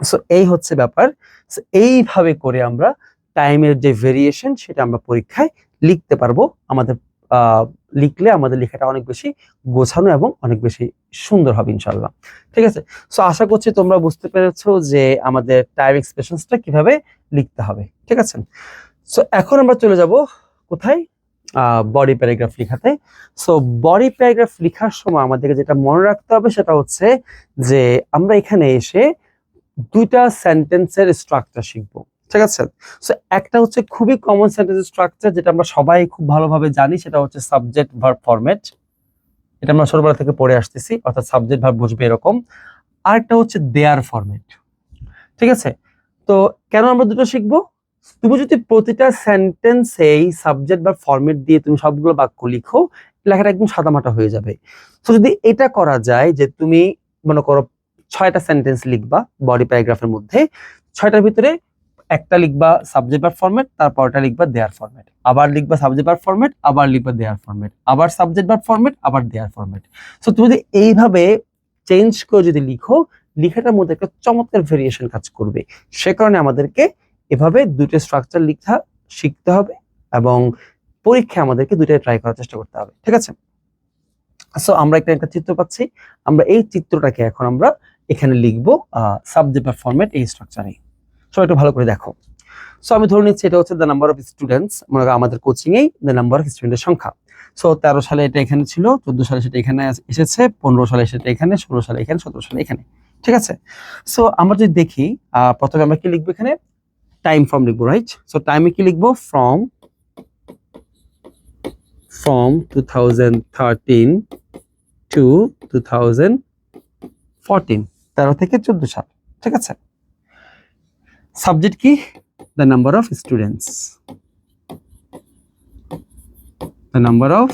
So এই হচ্ছে ব্যাপার। সো এইভাবে করে আমরা টাইমের যে ভেরিয়েশন সেটা আমরা পরীক্ষায় লিখতে পারবো। আমাদের লিখলে আমাদের লেখাটা অনেক বেশি গোছানো এবং অনেক বেশি সুন্দর হবে ইনশাল্লাহ, ঠিক আছে। সো আশা করছি তোমরা বুঝতে পেরেছো যে আমাদের টাইম এক্সপ্রেশনসটা কিভাবে লিখতে হবে, ঠিক আছে। সো এখন আমরা চলে যাব কোথায়, বডি প্যারাগ্রাফ লেখাতে। সো বডি প্যারাগ্রাফ লেখার সময় আমাদেরকে যেটা মনে রাখতে হবে সেটা হচ্ছে যে আমরা এখানে এসে 2টা সেন্টেন্সের স্ট্রাকচার শিখবো, ঠিক আছে। সো একটা হচ্ছে খুবই কমন সেন্টেন্স স্ট্রাকচার, যেটা আমরা সবাই খুব ভালোভাবে জানি, সেটা হচ্ছে সাবজেক্ট ভার্ব ফরম্যাট। এটা আমরা ছোটবেলা থেকে পড়ে আসতেছি, অর্থাৎ সাবজেক্ট ভার্ব বুঝবে এরকম। আরেকটা হচ্ছে দেয়ার ফরম্যাট, ঠিক আছে। তো কেন আমরা দুটো শিখবো, তুমি যদি প্রতিটা সেন্টেন্সেই সাবজেক্ট বা ফরম্যাট দিয়ে তুমি সবগুলো বাক্য লিখো, লেখাটা একদম সাদামাটা হয়ে যাবে। তো যদি এটা করা যায় যে তুমি মনে করো 6টা সেন্টেন্স লিখবা বডি প্যারাগ্রাফের মধ্যে, 6টার ভিতরে একটা লিখবা সাবজেক্ট ভার্ব ফরম্যাট, তারপরটা লিখবা দেয়ার ফরম্যাট, আবার লিখবা সাবজেক্ট ভার্ব ফরম্যাট, আবার লিখবা দেয়ার ফরম্যাট, আবার সাবজেক্ট ভার্ব ফরম্যাট, আবার দেয়ার ফরম্যাট। সো তুমি যদি এইভাবে চেঞ্জ করে যদি লিখো, লেখাটার মধ্যে একটা চমৎকার ভেরিয়েশন কাজ করবে। সে কারণে আমাদেরকে এভাবে 2টা স্ট্রাকচার লিখা শিখতে হবে এবং পরীক্ষায় আমাদেরকে 2টাই ট্রাই করার চেষ্টা করতে হবে, ঠিক আছে। সো আমরা একটা চিত্র পাচ্ছি, আমরা এই চিত্রটাকে এখন আমরা এখানে লিখবো সাবজেক্ট বা ফরম্যাট এই স্ট্রাকচারে। সো একটু ভালো করে দেখো। সো আমি ধরে নিচ্ছি এটা হচ্ছে দ্য নাম্বার অফ স্টুডেন্টস, মনে করো আমাদের কোচিং এই দ্য নাম্বার অফ স্টুডেন্টের সংখ্যা। সো 13 সালে এটা এখানে ছিল, 14 সালে সেটা এখানে এসেছে, 15 সালে সেটা এখানে, 16 সালে এখানে, 17 সালে এখানে, ঠিক আছে। সো আমরা যদি দেখি প্রথমে আমরা কি লিখবো, এখানে টাইম ফ্রম লিখবো, রাইট? সো টাইমে কি লিখবো, ফ্রম 2013 টু 2014, 13 থেকে 14 সাল, ঠিক আছে। সাবজেক্ট কি, the number of students, the number of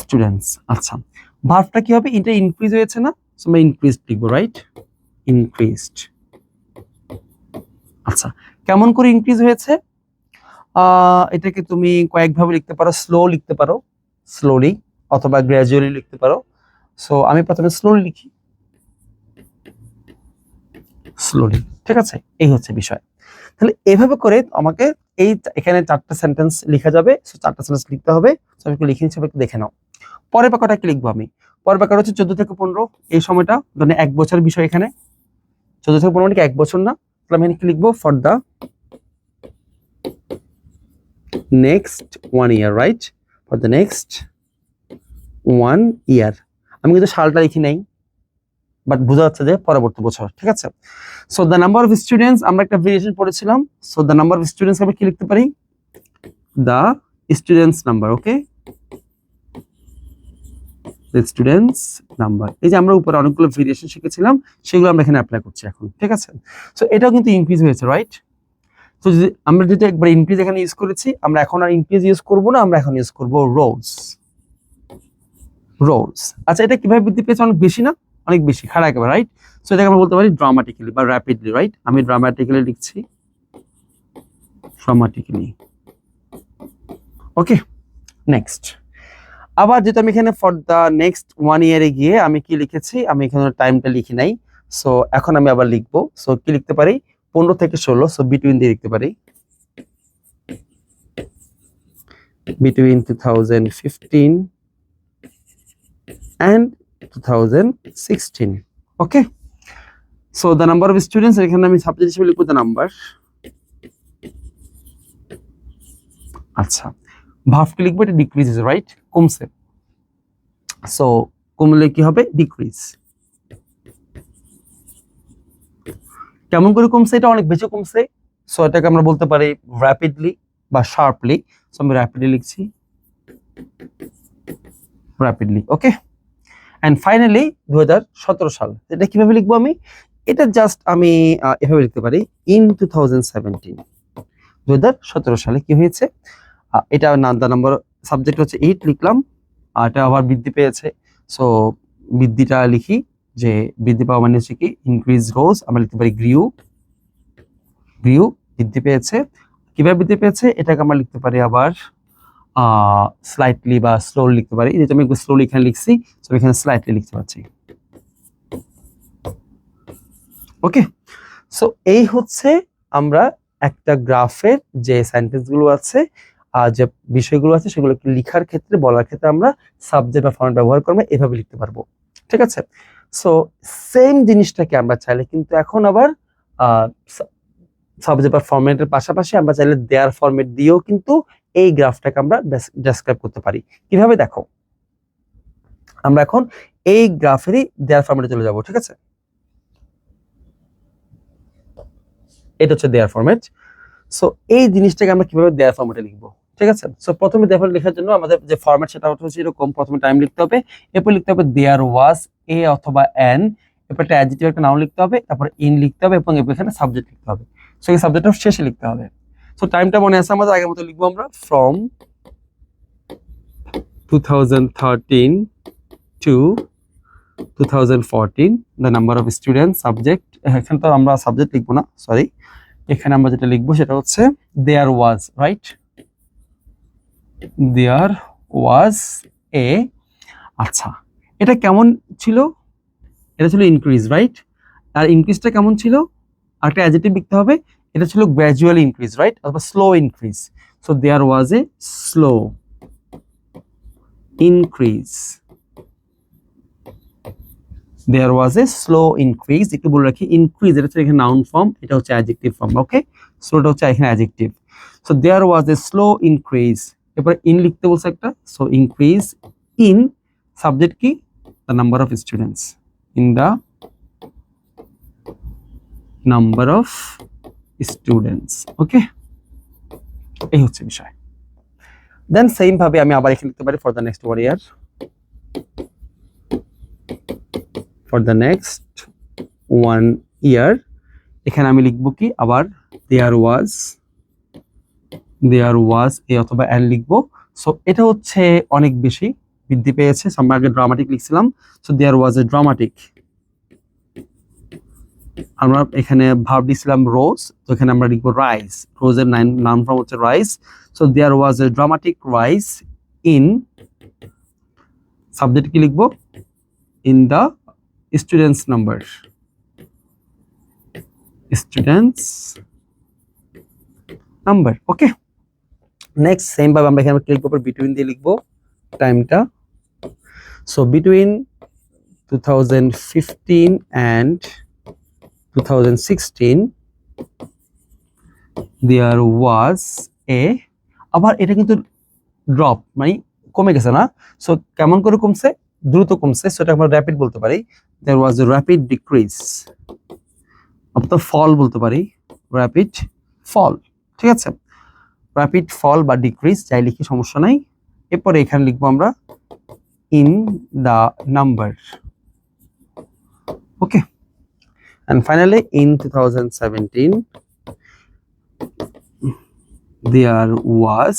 students. আচ্ছা, ভার্বটা কি হবে? এটা ইনক্রিজ হয়েছে না, সো আমরা ইনক্রিজড লিখবো, রাইট? ইনক্রিজড। আচ্ছা, কেমন করে ইনক্রিজ হয়েছে? এটাকে তুমি কয়েকভাবে লিখতে পারো। স্লো লিখতে পারো, স্লোলি, অথবা গ্র্যাজুয়ালি লিখতে পারো। সো আমি প্রথমে স্লোলি লিখি, স্লোলি। ঠিক আছে, এই হচ্ছে বিষয়। তাহলে এভাবে করে আমাকে এই এখানে 4টা সেন্টেন্স লেখা যাবে। সো 4টা সেন্টেন্স লিখতে হবে। সো আমি একটু লিখে নিচ্ছি, একটু দেখে নাও। পরের বাক্যটা কি লিখবো আমি? পরের বাক্যটা হচ্ছে 14 থেকে 15, এই সময়টা মানে 1 বছরের বিষয়। এখানে 14 থেকে 15 মানে কি 1 বছর না? তাহলে আমি কি লিখবো? For the next 1 year, right? For the next 1 year. আমি কিন্তু সালটা লিখি নাই, বাট বোঝা যাচ্ছে যে পরবর্তী বছর। ঠিক আছে, so the number of students, আমরা একটা ভেরিয়েশন পড়েছিলাম। So the number of students আমরা কি লিখতে পারি? The students number. Okay, the students number. এই যে আমরা উপরে অনেকগুলো ভেরিয়েশন শিখেছিলাম, সেগুলো আমরা এখানে অ্যাপ্লাই করছি এখন। ঠিক আছে, সো এটাও কিন্তু ইনক্রিজ হয়েছে, রাইট? তো যদি আমরা যদি একবার ইনক্রিজ এখানে ইউজ করেছি, আমরা এখন আর ইনক্রিজ ইউজ করব না, আমরা এখন ইউজ করব রোজ। রোজ। আচ্ছা, এটা কিভাবে বৃদ্ধি পেয়েছে? অনেক বেশি না? অনেক বেশি, খাড়া একেবারে, রাইট? সো এটাকে আমরা বলতে পারি ড্রামাটিক্যালি বা র্যাপিডলি, রাইট? আমি ড্রামাটিক্যালি লিখছি, ড্রামাটিক্যালি। ওকে, নেক্সট। আবার যেটা আমি এখানে ফর দ্য নেক্সট 1 ইয়ারে গিয়ে আমি কি লিখেছি? আমি এখানে টাইমটা লিখি নাই। সো এখন আমি আবার লিখবো। সো কি লিখতে পারি? 15 থেকে 16। সো বিটুইন দিয়ে লিখতে পারি, between 2015 and 2016. Okay, so the number of students, এখানে আমি সাবজেক্ট হিসেবে লিখবো the number। আচ্ছা, ভার্বকে লিখবো, এটা ডিক্রিজেস, রাইট? কমছে। সো কমলে কি হবে? ডিক্রিজ। কেমন করে কমছে? এটা অনেক বেশি কমছে। সো এটাকে আমরা বলতে পারি র্যাপিডলি বা শার্পলি। সো আমি র্যাপিডলি লিখছি, র্যাপিডলি। ওকে, এন্ড ফাইনালি 2017 সাল। এটা কিভাবে লিখবো আমি? এটা জাস্ট আমি এভাবে লিখতে পারি, ইন 2017। 2017 সালে কি হয়েছে? এটা দ্য নাম্বার, সাবজেক্ট হচ্ছে 8 লিখলাম, আর এটা আবার বৃদ্ধি পেয়েছে। সো বৃদ্ধিটা লিখি, যে বৃদ্ধি পাওয়া মানে হচ্ছে কি? ইনক্রিজ রোজ। আমরা লিখতে পারি গ্রিউ, গ্রিউ, বৃদ্ধি পেয়েছে। কিভাবে বৃদ্ধি পেয়েছে? এটাকে আমরা লিখতে পারি আবার স্লাইটলি বা স্লোলি লিখতে পারি। যেটা আমি একটু স্লোলি এখানে লিখছি, সো এখানে স্লাইটলি লিখতে পারছি। ওকে, সো এই হচ্ছে আমরা একটা গ্রাফের যে সেন্টেন্সগুলো আছে, যে বিষয়গুলো আছে, সেগুলো লেখার ক্ষেত্রে, বলার ক্ষেত্রে আমরা সাবজেক্ট বা ফর্মেট ব্যবহার করবো, এভাবে লিখতে পারবো। ঠিক আছে, সো সেম জিনিসটাকে আমরা চাইলে কিন্তু এখন আবার সাবজেক্ট বা ফরম্যাটের পাশাপাশি আমরা চাইলে দেয়ার ফরম্যাট দিয়েও কিন্তু এই গ্রাফটাকে আমরা ডেসক্রাইব করতে পারি। কিভাবে? দেখো, আমরা এখন এই গ্রাফেরই দেয়ার ফরম্যাটে চলে যাব। ঠিক আছে, এটা হচ্ছে দেয়ার ফরম্যাট। সো এই জিনিসটাকে আমরা কিভাবে দেয়ার ফরম্যাটে লিখবো? ঠিক আছে, সো প্রথমে দেয়ার ফরম্যাট লেখার জন্য আমাদের যে ফরম্যাট, সেটা হচ্ছে এরকম। প্রথমে টাইম লিখতে হবে, এরপর লিখতে হবে দেয়ার ওয়াজ এ অথবা এন, এরপর একটা অ্যাডজেক্টিভ, একটা নাউন লিখতে হবে, তারপর ইন লিখতে হবে, এবং এখানে সাবজেক্ট লিখতে হবে। সো এই সাবজেক্টটা শেষে লিখতে হবে। সো টাইমটা মনে আছে আমাদের, আগের মতো লিখবো আমরা, from 2013 to 2014, the number of student. Subject, এখানে তো আমরা সাবজেক্ট লিখবো না, সরি। এখানে আমরা যেটা লিখবো সেটা হচ্ছে দেয়ার ওয়াজ, রাইট? দেয়ার ওয়াজ এ। আচ্ছা, এটা কেমন ছিল? এটা ছিল ইনক্রিজ, রাইট? আর ইনক্রিজটা কেমন ছিল? একটা অ্যাডজেক্টিভ লিখতে হবে, এটা ছিল গ্র্যাজুয়াল ইনক্রিজ, রাইট? অথবা slow increase. So there was a slow increase, there was a slow increase। একটু বলে রাখি, ইনক্রিজ এটা হচ্ছে এখানে নাউন ফর্ম, এটা হচ্ছে অ্যাডজেক্টিভ ফর্ম। ওকে, স্লোটা হচ্ছে এখানে adjective. So there was a slow increase। এরপর ইন লিখতে বলছে একটা, সো ইনক্রিজ ইন, সাবজেক্ট কি? the number of students, in the number of students। ওকে, এই হচ্ছে বিষয়। দেন সেম ভাবে আমি আবার এখানে লিখতে পারি for the next 1 year, for the next 1 year। এখানে আমি লিখবো কি? আবার there was a অথবা and লিখবো। সো এটা হচ্ছে অনেক বেশি, বৃদ্ধি পেয়েছে। আমরা আগে ড্রামাটিক লিখছিলাম, so there was a dramatic. আমরা এখানে ভার্ব দিছিলাম রোজ, তো এখানে আমরা লিখবো রাইজ। রোজের নাউন ফর্ম হচ্ছে rise, so there was a dramatic rise in, subject কি লিখবো, in the students number, students number. Okay, next same ভাবে আমরা এখানে ক্লিক করব, বিটুইন দিয়ে লিখবো টাইমটা। So between 2015 and 2016 there was a, আবার এটা কিন্তু ড্রপ মানে কমে গেছে না, সো কেমন করে কমছে, দ্রুত কমছে, সো এটা আমরা র্যাপিড বলতে পারি। there was a rapid decrease, অথবা ফল বলতে পারি, র্যাপিড ফল। ঠিক আছে, র্যাপিড ফল বা ডিক্রিজ যাই লিখি সমস্যা নাই। এরপরে এখানে লিখবো আমরা in the number. Okay, and finally in 2017 there was,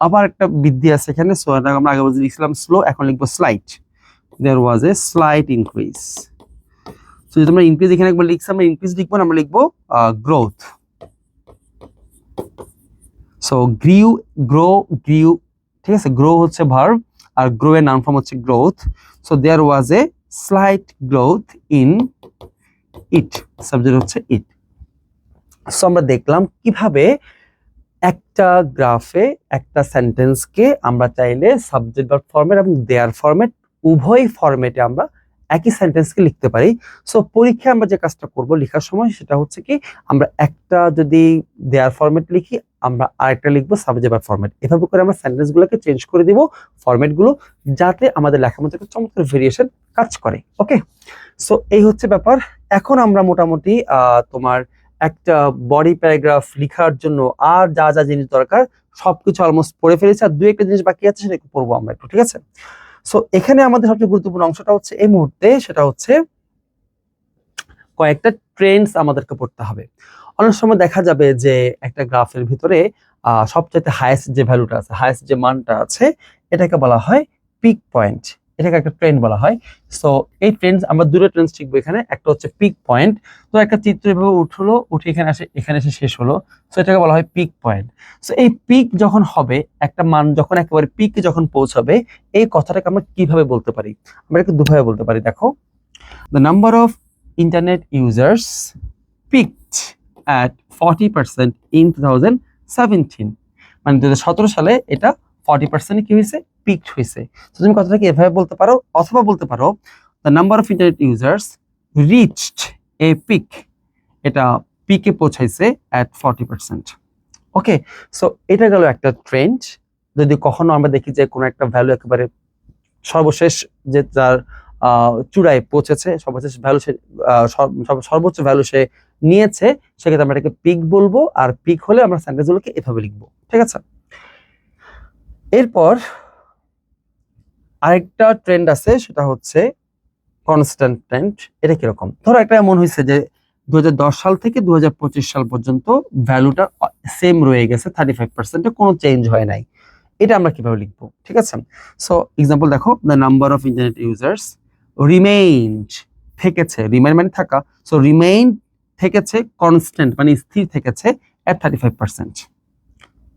আবার একটা বৃদ্ধি আছে এখানে, সো এটা আমরা আগে বলতে লিখছিলাম স্লো, এখন লিখবো slight. there was a slight increase, so যদি আমরা ইনক্রিজ এখানে একবার লিখছি, আমরা ইনক্রিজ লিখবো না, আমরা লিখবো গ্রোথ। সো গ্রিউ, ঠিক আছে, গ্রো হচ্ছে ভার্ব আর গ্রো এর নাউন ফর্ম হচ্ছে growth. So there was a slight growth in it, subject হচ্ছে ইট। সো আমরা দেখলাম কিভাবে একটা গ্রাফে একটা সেন্টেন্সকে আমরা চাইলে সাবজেক্ট ভার্ব ফরম্যাট এবং দেয়ার ফরম্যাট উভয় ফরম্যাটে আমরা একই সেন্টেন্সকে লিখতে পারি। সো পরীক্ষায় আমরা যে কাজটা করব লেখার সময়, সেটা হচ্ছে কি, আমরা একটা যদি দেয়ার ফরম্যাট লিখি, আমরা আরেকটা লিখবো সাবজেক্ট ভার্ব ফরম্যাট। এভাবে করে আমরা সেন্টেন্সগুলোকে চেঞ্জ করে দিব ফরম্যাটগুলো, যাতে আমাদের লেখার মধ্যে একটা চমৎকার ভেরিয়েশন কাজ করে। ওকে, সো এই হচ্ছে ব্যাপার। এখন আমরা মোটামুটি তোমার একটা বডি প্যারাগ্রাফ লেখার জন্য আর যা যা জিনিস দরকার সবকিছু অলমোস্ট পড়ে ফেলেছি, আর দুই একটা জিনিস বাকি আছে, সেটা একটু পড়বো আমরা একটু। ঠিক আছে, সো এখানে আমাদের সবচেয়ে গুরুত্বপূর্ণ অংশটা হচ্ছে এই মুহূর্তে, সেটা হচ্ছে কয়েকটা ট্রেন্ডস আমাদেরকে পড়তে হবে। অনেক সময় দেখা যাবে যে একটা গ্রাফের ভিতরে সবচেয়ে হাইয়েস্ট যে ভ্যালুটা আছে, হাইয়েস্ট যে মানটা আছে, এটাকে বলা হয় পিক পয়েন্ট, এটাকে একটা ট্রেন্ড বলা হয়। সো এই ট্রেন্ডস, আমরা দুটো ট্রেন্ডস শিখবো এখানে। একটা হচ্ছে পিক পয়েন্ট, তো একটা চিত্র এভাবে উঠলো, উঠে এখানে এসে শেষ হলো, সো এটাকে বলা হয় পিক পয়েন্ট। সো এই পিক যখন হবে, একটা মান যখন একেবারে পিকে যখন পৌঁছাবে, এই কথাটাকে আমরা কিভাবে বলতে পারি, আমরা একটু দুভাবে বলতে পারি। দেখো, the number of internet users peaked at 40% in 2017, মানে 2017 সালে এটা 40% কি হয়েছে, পিকড হয়েছে। তো তুমি কথাটাকে এভাবে বলতে পারো, অথবা বলতে পারো the number of internet users reached a peak, এটা পিকে পৌঁছাইছে at 40%। ওকে, সো এটা গেল একটা ট্রেন্ড। যদি কখনো আমরা দেখি যে কোনো একটা ভ্যালু একেবারে সর্বশেষ যে তার চূড়ায় পৌঁছেছে, সর্বশেষ ভ্যালু সে সর্বোচ্চ ভ্যালু সে নিয়েছে, সেক্ষেত্রে আমরা এটাকে পিক বলবো, আর পিক হলে আমরা সেন্টেন্সগুলোকে এভাবে লিখবো। ঠিক আছে, এরপর আরেকটা ট্রেন্ড আছে, সেটা হচ্ছে কনস্ট্যান্ট ট্রেন্ড। এটা কিরকম, ধরো একটা এমন হয়েছে যে 2010 সাল থেকে 2025 সাল পর্যন্ত ভ্যালুটা সেম রয়ে গেছে, 35%, কোনো চেঞ্জ হয় নাই। এটা আমরা কিভাবে লিখবো? ঠিক আছে, সো এক্সাম্পল দেখো, the number of internet users remained, থেকেছে, রিমেইন মানে থাকা, সো রিমেইন থেকেছে, কনস্ট্যান্ট মানে স্থির থেকেছে at 35%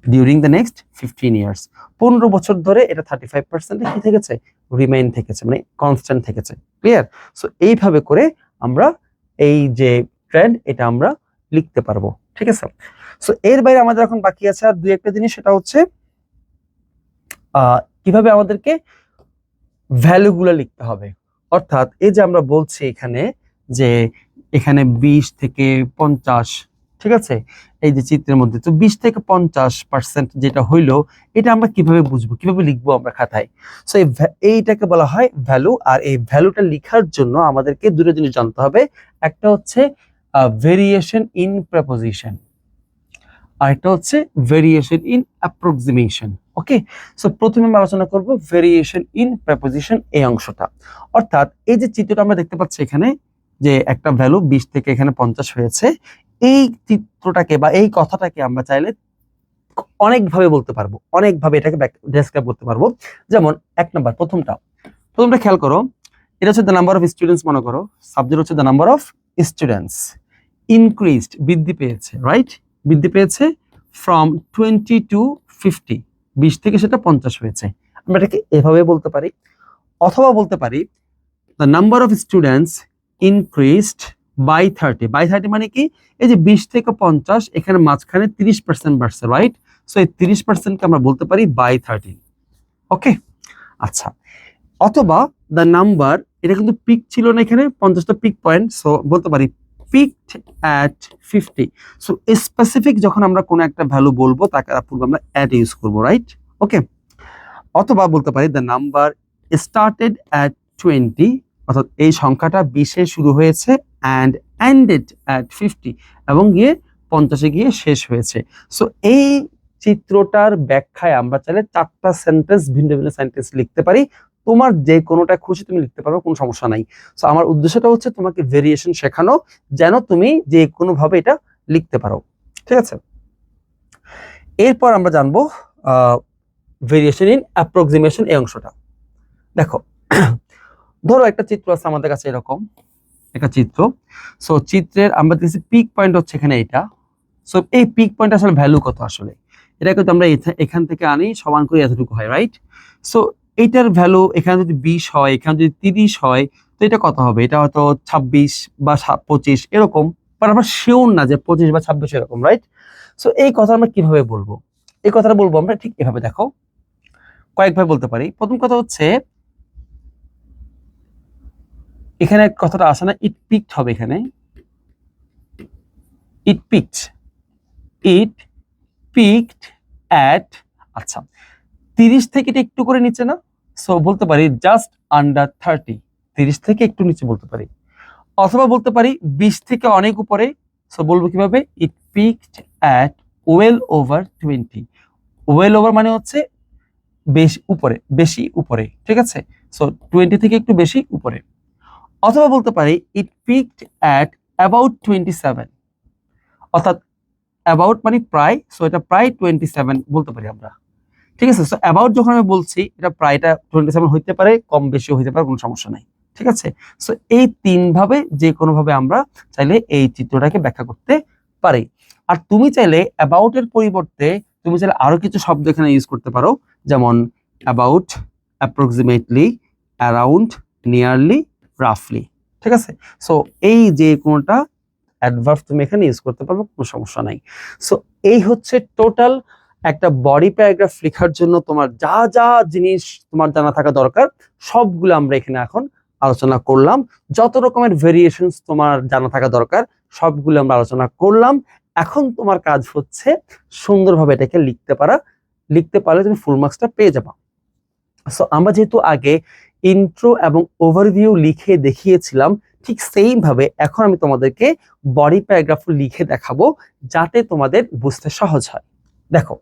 during the next 15 years, 15 বছর ধরে এটা 35% কি থেকেছে, রিমেইন থেকেছে, মানে কনস্ট্যান্ট থেকেছে। ক্লিয়ার? সো এইভাবে করে আমরা এই যে ট্রেন্ড, এটা আমরা লিখতে পারবো। ঠিক আছে, সো এর বাইরে আমাদের এখন বাকি আছে আর দুই একটা জিনিস, সেটা হচ্ছে কিভাবে আমাদেরকে ভ্যালুগুলো লিখতে হবে। অর্থাৎ এই যে আমরা বলছি এখানে যে এখানে 20 থেকে 50, ঠিক আছে, এই যে চিত্রের মধ্যে, তো 20 থেকে 50% যেটা হইলো, এটা আমরা কিভাবে বুঝবো, কিভাবে লিখবো আমরা খাতায়? সো এইটাকে বলা হয় ভ্যালু। আর এই ভ্যালুটা লেখার জন্য আমাদেরকে দুটো জিনিস জানতে হবে। একটা হচ্ছে ভেরিয়েশন ইন প্রেপোজিশন, আর একটা হচ্ছে variation in approximation. Okay, so প্রথমে আমরা আলোচনা করব ভেরিয়েশন ইন প্রেপোজিশন, এই অংশটা। অর্থাৎ এই যে চিত্রটা আমরা দেখতে পাচ্ছি এখানে, যে একটা ভ্যালু 20 থেকে এখানে 50 হয়েছে, এই চিত্রটাকে বা এই কথাটাকে আমরা চাইলে অনেকভাবে বলতে পারবো, অনেকভাবে এটাকে ডেসক্রাইব করতে পারবো। যেমন 1 নাম্বার প্রথমটা খেয়াল করো, এটা হচ্ছে দ্য নাম্বার অফ স্টুডেন্টস, মনে করো সাবজেক্ট হচ্ছে the number of students increased, বৃদ্ধি পেয়েছে, রাইট, বৃদ্ধি পেয়েছে ফ্রম 20 to 50, 20 থেকে সেটা 50 হয়েছে। আমরা এটাকে এভাবে বলতে পারি, অথবা বলতে পারি the number of students increased by 30, by 30 মানে কি, এই যে 20 থেকে 50 এখানে মাঝখানে 30% বাড়ছে, রাইট, সো এই 30%কে আমরা বলতে পারি বাই 30। ওকে, আচ্ছা, অথবা দ্য নাম্বার, এটা কিন্তু পিক ছিল না এখানে, 50টা পিক পয়েন্ট, সো বলতে পারি পিকড অ্যাট 50। সো স্পেসিফিক যখন আমরা কোনো একটা ভ্যালু বলবো তাকে পূর্বে আমরা অ্যাট ইউজ করবো, রাইট, ওকে। অথবা বলতে পারি দ্য নাম্বার স্টার্টেড অ্যাট 20, অর্থাৎ এই সংখ্যাটা 20-এ শুরু হয়েছে অ্যান্ড এন্ডেড অ্যাট 50, এবং গিয়ে 50-এ গিয়ে শেষ হয়েছে। সো এই চিত্রটার ব্যাখ্যায় আমরা চাইলে 4টা সেন্টেন্স, ভিন্ন ভিন্ন সেন্টেন্স লিখতে পারি। তোমার যে কোনোটা খুশি তুমি লিখতে পারো, কোনো সমস্যা নাই। সো আমার উদ্দেশ্যটা হচ্ছে তোমাকে ভেরিয়েশন শেখানো, যেন তুমি যে কোনো ভাবে এটা লিখতে পারো, ঠিক আছে। এরপর আমরা জানবো ভেরিয়েশন ইন অ্যাপ্রক্সিমেশন, এই অংশটা দেখো। ধরো একটা চিত্র আছে আমাদের কাছে, এরকম একটা চিত্র। সো চিত্রের আমরা দেখছি পিক পয়েন্ট হচ্ছে এখানে এটা। সো এই পিক পয়েন্ট আসলে ভ্যালু কত, আসলে এটা কিন্তু আমরা এখান থেকে আনি, সমান করে এতটুকু হয়, রাইট। সো এইটার ভ্যালু এখানে যদি 20 হয়, এখানে যদি 30 হয়, তো এটা কত হবে, এটা হয়তো 26 বা 25 এরকম, বাট আমরা শিওর না যে 25 বা 26 এরকম, রাইট। সো এই কথা আমরা কিভাবে বলবো, এই কথাটা বলবো আমরা ঠিক এভাবে, দেখো কয়েকভাবে বলতে পারি। প্রথম কথা হচ্ছে এখানে কথাটা আসে না, ইট পিকড হবে এখানে, ইট পিকড, ইট পিকড অ্যাট, আচ্ছা 30 থেকে এটা একটু করে নিচে না, সো বলতে পারি জাস্ট আন্ডার 30, 30 থেকে একটু নিচে বলতে পারি। অথবা বলতে পারি 20 থেকে অনেক উপরে, সো বলবো কিভাবে, it peaked at well over 20, well over মানে হচ্ছে বেশি উপরে, বেশি উপরে, ঠিক আছে। সো 20 থেকে একটু বেশি উপরে। অথবা বলতে পারি ইট পিকড অ্যাট অ্যাবাউট 27, অর্থাৎ অ্যাবাউট মানে প্রায়, সো এটা প্রায় 27 বলতে পারি আমরা, ঠিক আছে। সো অ্যাবাউট যখন আমি বলছি, এটা প্রায়টা 27 হইতে পারে, কম বেশি হইতে পারে, কোনো সমস্যা নাই, ঠিক আছে। সো এই 3 ভাবে যে কোনো ভাবে আমরা চাইলে এই চিত্রটাকে ব্যাখ্যা করতে পারি। আর তুমি চাইলে অ্যাবাউট এর পরিবর্তে তুমি চাইলে আরো কিছু শব্দ এখানে ইউজ করতে পারো, যেমন অ্যাবাউট, অ্যাপ্রক্সিমেটলি, অ্যারাউন্ড, নিয়ারলি, রাফলি, ঠিক আছে। সো এই যে কোনোটা অ্যাডভার্ব তুমি এখানে ইউজ করতে পারবে, কোনো সমস্যা নাই। সো এই হচ্ছে টোটাল একটা বডি প্যারাগ্রাফ লেখার জন্য তোমার যা যা জিনিস তোমার জানা থাকা দরকার, সবগুলো আমরা এখানে এখন আলোচনা করলাম। যত রকমের ভেরিয়েশনস তোমার জানা থাকা দরকার, সবগুলো আমরা আলোচনা করলাম। এখন তোমার কাজ হচ্ছে সুন্দরভাবে এটাকে লিখতে পারা, লিখতে পারলে তুমি ফুল মার্কসটা পেয়ে যাবা। সো আমরা যেহেতু আগে ইন্ট্রো এবং ওভারভিউ লিখে দেখিয়েছিলাম, ঠিক সেম ভাবে এখন আমি তোমাদেরকে বডি প্যারাগ্রাফ লিখে দেখাবো, যাতে তোমাদের বুঝতে সহজ হয়। দেখো,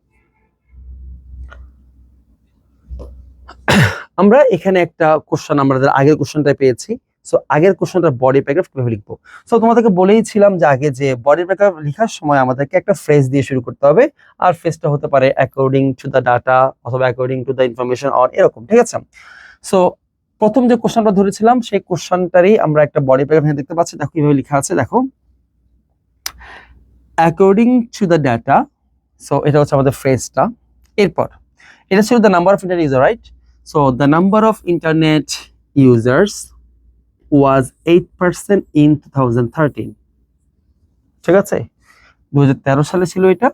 আমরা এখানে একটা কোশ্চেন, আমরা আগের কোশ্চেনটা পেয়েছি। সো আগের কোশ্চেনটা বডি প্যারাগ্রাফ কিভাবে লিখবো। সো তোমাদেরকে বলেইছিলাম যে আগে যে বডি প্যারাগ্রাফ লেখার সময় আমাদেরকে একটা ফ্রেজ দিয়ে শুরু করতে হবে, আর ফ্রেজটা হতে পারে অ্যাকর্ডিং টু দ্য ডাটা অথবা according to the information or এরকম, ঠিক আছে। সো প্রথম যে কোশ্চেনটা ধরেছিলাম সেই কোশ্চেনটারই আমরা একটা বডি প্যারাগ্রাফ দেখতে পাচ্ছি, দেখো কিভাবে লেখা আছে, দেখো according to the data. So এটা হচ্ছে আমাদের ফ্রেজটা। এরপর এটা ছিল the number of internet user, right. So the number of internet users was 8% in 2013, ঠিক আছে। 2013 সালে ছিল এটা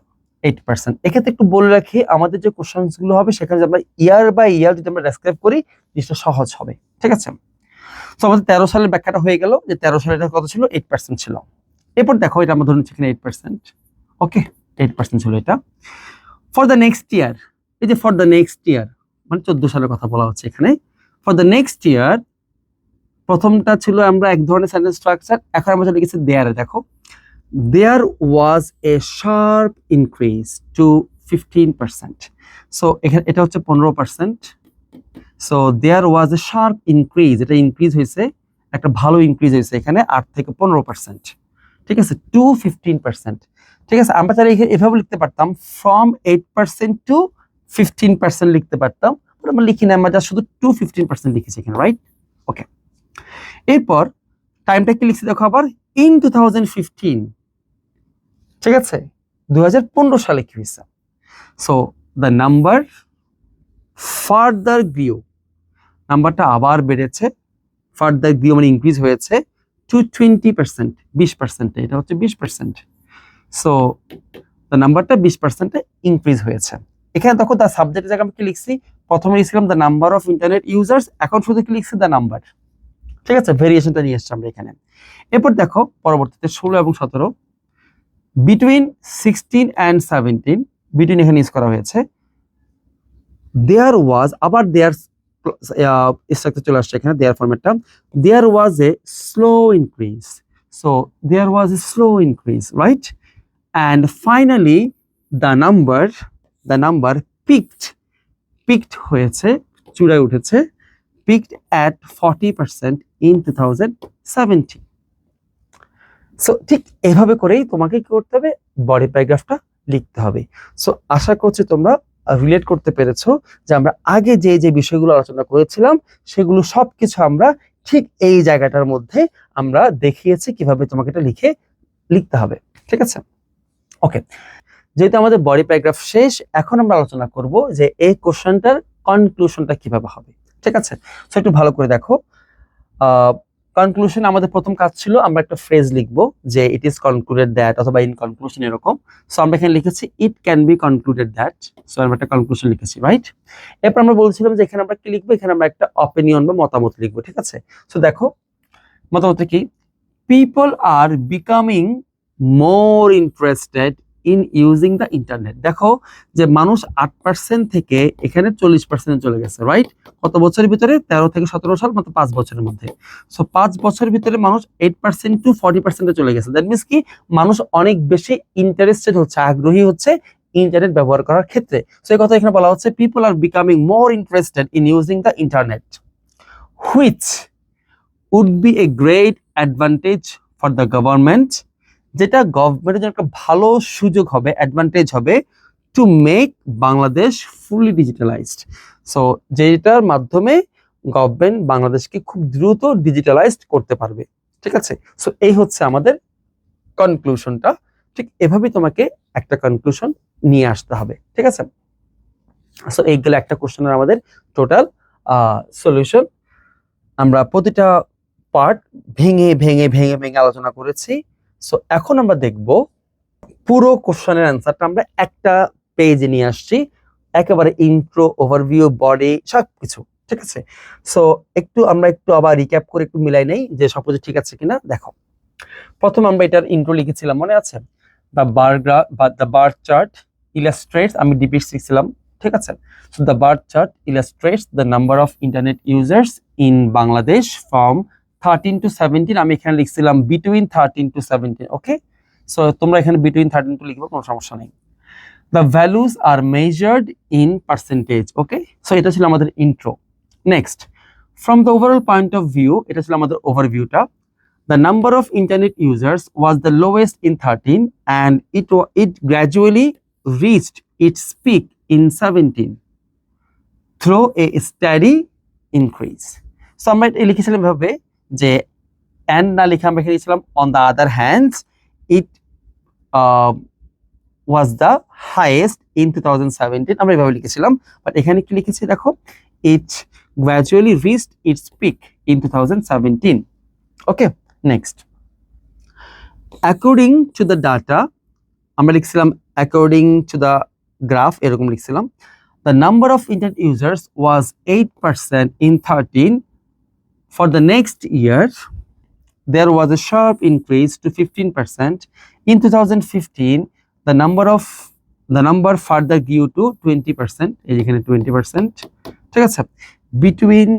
8%। এক্ষেত্রে একটু বলে রাখি, আমাদের যে কোশ্চেনস গুলো হবে সেখানে যদি আমরা ইয়ার বাই ইয়ার যদি আমরা ডেসক্রাইব করি, জিনিসটা সহজ হবে, ঠিক আছে। তো আমাদের 13 সালের ব্যাখ্যাটা হয়ে গেল যে 13 সালে এটা কত ছিল, 8% ছিল। এরপর দেখো এটা আমরা ধরে নিচ্ছি এখানে 8%, ওকে 8% ছিল এটা। ফর দ্য নেক্সট ইয়ার, এই যে ফর দ্য নেক্সট ইয়ার মানে 14 সালের কথা বলা হচ্ছে এখানে। ফর দ্য নেক্সট ইয়ার, প্রথমটা ছিল আমরা এক ধরনের সেন্টেন্স স্ট্রাকচার, এখন আমরা লিখেছি দেয়ারে। দেখো there was a sharp increase to 15%, so এখানে এটা হচ্ছে 15%। so there was a sharp increase, এটা ইনক্রিজ হয়েছে, একটা ভালো ইনক্রিজ হয়েছে এখানে 8 থেকে 15%, ঠিক আছে, to 15%, ঠিক আছে, আমরা তাহলে এভাবে লিখতে পারতাম ফ্রম 8% টু 15% লিখতে পারতাম, আমরা লিখি না, আমরা শুধু টু 15% লিখেছি এখানে, রাইট? ওকে, এরপর টাইমটা কি লিখছি দেখো আবার, ইন 2015, ঠিক আছে, 2015 সালে কি হয়েছে? সো দ্য নাম্বার ফার্দার গ্রিউ, নাম্বারটা আবার বেড়েছে, ফার্দার গ্রিউ মানে ইনক্রিজ হয়েছে টু 20%, 20%, এটা হচ্ছে 20%। সো দ্য নাম্বারটা 20% ইনক্রিজ হয়েছে। এখানে দেখো দ্য সাবজেক্টের জায়গায় আমি কি লিখছি, প্রথমে লিখছিলাম the number of internet users, এখন শুধু কি লিখছি দ্য নাম্বার, ঠিক আছে, ভেরিয়েশনটা নিয়ে এসছি আমরা এখানে। এরপর দেখো পরবর্তীতে 16 এবং 17, বিটুইন 16 অ্যান্ড 17, বিটুইন এখানে ইউজ করা হয়েছে, দেয়ার ওয়াজ, আবার দেয়ার স্ট্রাকচার চলে আসছে এখানে, দেয়ার ফরম্যাটটা, there was a slow increase, so there was a slow increase, right? And finally the number peaked হয়েছে, চূড়ায় উঠেছে, পিকড অ্যাট 40% ইন 2017। সো ঠিক এভাবে করেই তোমাকে কি করতে হবে, বডি প্যারাগ্রাফটা লিখতে হবে। সো আশা করছি তোমরা রিলেট করতে পেরেছো যে আমরা আগে যে যে বিষয়গুলো আলোচনা করেছিলাম সেগুলো সবকিছু আমরা ঠিক এই জায়গাটার মধ্যে আমরা দেখিয়েছি কিভাবে তোমাকে এটা লিখতে হবে, ঠিক আছে? ওকে, যেহেতু আমাদের বডি প্যারাগ্রাফ শেষ, এখন আমরা আলোচনা করব যে এই কোশ্চেনটার কনক্লুশনটা কিভাবে হবে, ঠিক আছে? সো একটু ভালো করে দেখো, কনক্লুশন আমাদের প্রথম কাজ ছিল আমরা একটা ফ্রেজ লিখবো যে ইট ইজ কনক্লুডেড দ্যাট, অথবা ইন কনক্লুশন এরকম। সো আমরা এখানে লিখেছি ইট can be concluded that, so আমরা একটা কনক্লুশন লিখেছি, রাইট? এরপর আমরা বলছিলাম যে এখানে আমরা কি লিখবো, এখানে আমরা একটা অপিনিয়ন বা মতামত লিখবো, ঠিক আছে? সো দেখো মতামতটা কি, people are becoming more interested in using the internet. দেখো যে মানুষ 8% থেকে এখানে 40% চলে গেছে, রাইট? কত বছরের ভিতরে, 13 থেকে 17 সাল, মাত্র 5 বছরের মধ্যে। সো 5 বছরের ভিতরে মানুষ 8% টু 40% চলে গেছে। দ্যাট মিনস কি, মানুষ অনেক বেশি ইন্টারেস্টেড হচ্ছে, আগ্রহী হচ্ছে ইন্টারনেট ব্যবহার করার ক্ষেত্রে। সো এই কথা এখানে বলা হচ্ছে, people are becoming more interested in using the internet, which would be a great advantage for the government, যেটা গভর্নমেন্টের জন্য একটা ভালো সুযোগ হবে, অ্যাডভান্টেজ হবে, to make Bangladesh fully digitalized. So যেটার মাধ্যমে গভর্নমেন্ট বাংলাদেশকে খুব দ্রুত ডিজিটালাইজড করতে পারবে, ঠিক আছে? সো এই হচ্ছে আমাদের কনক্লুশনটা। ঠিক এভাবেই তোমাকে একটা কনক্লুশন নিয়ে আসতে হবে, ঠিক আছে? সো এইগুলো একটা কোশ্চেনের আমাদের টোটাল সলিউশন। আমরা প্রতিটা পার্ট ভেঙে ভেঙে ভেঙে ভেঙে আলোচনা করেছি। সো এখন আমরা দেখব পুরো কোশ্চেনের অ্যান্সারটা আমরা একটা পেজে নিয়ে আসছি, একেবারে ইন্ট্রো, ওভারভিউ, বডি সবকিছু, ঠিক আছে? সো আমরা একটু আবার রিক্যাপ করে একটু মিলাই নেই যে সবকিছু ঠিক আছে কিনা। দেখো প্রথমে আমরা এটার ইন্ট্রো লিখেছিলাম, মনে আছে? দ্য বার গ্রাফ বা দ্য বার চার্ট ইলাস্ট্রেটস, আমি ডিপিক্টস লিখছিলাম, ঠিক আছে? So the bar chart illustrates the number of internet users in Bangladesh from 13 to 17, আমি এখানে লিখছিলাম বিটুইন 13 to 17, ওকে? সো তোমরা এখানে বিটুইন 13 to লিখবে, কোনো সমস্যা নেই। The values are measured in percentage, okay? So এটা ছিল আমাদের intro. Next, from the overall point of view, এটা ছিল আমাদের ওভারভিউটা। The number of internet users was the lowest in 13 and it gradually reached its peak in 17 through a steady increase. So আমরা এটা লিখেছিলাম ভাবে যে and না লিখে আমরা এখানে লিখেছিলাম on the other hand it was the highest in 2017, আমরা এভাবে লিখেছিলাম। বাট এখানে কি লিখেছি দেখো, it gradually reached its peak in 2017, okay? Next, according to the data, আমরা লিখছিলাম according to the graph, এরকম লিখছিলাম। The number of internet users was 8% in 13. For the next year there was a sharp increase to 15%. In 2015 the number further grew to 20%, এই এখানে 20%, ঠিক আছে? Between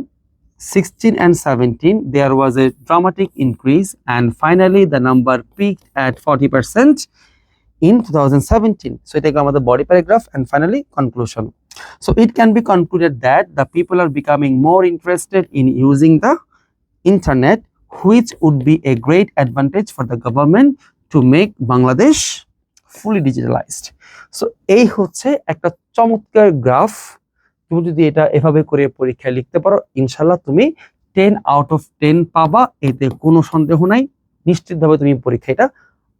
16 and 17 there was a dramatic increase and finally the number peaked at 40% in 2017. So it is আমাদের body paragraph and finally conclusion. So it can be concluded that the people are becoming more interested in using the internet, which would be a great advantage for the government to make Bangladesh fully digitalized. So এই হচ্ছে একটা চমৎকার graph. তুমি যদি এটা এভাবে করে পরীক্ষায় লিখতে পারো, ইনশাল্লাহ তুমি 10/10 পাবা, এতে কোনো সন্দেহ নাই। নিশ্চিতভাবে তুমি পরীক্ষাটা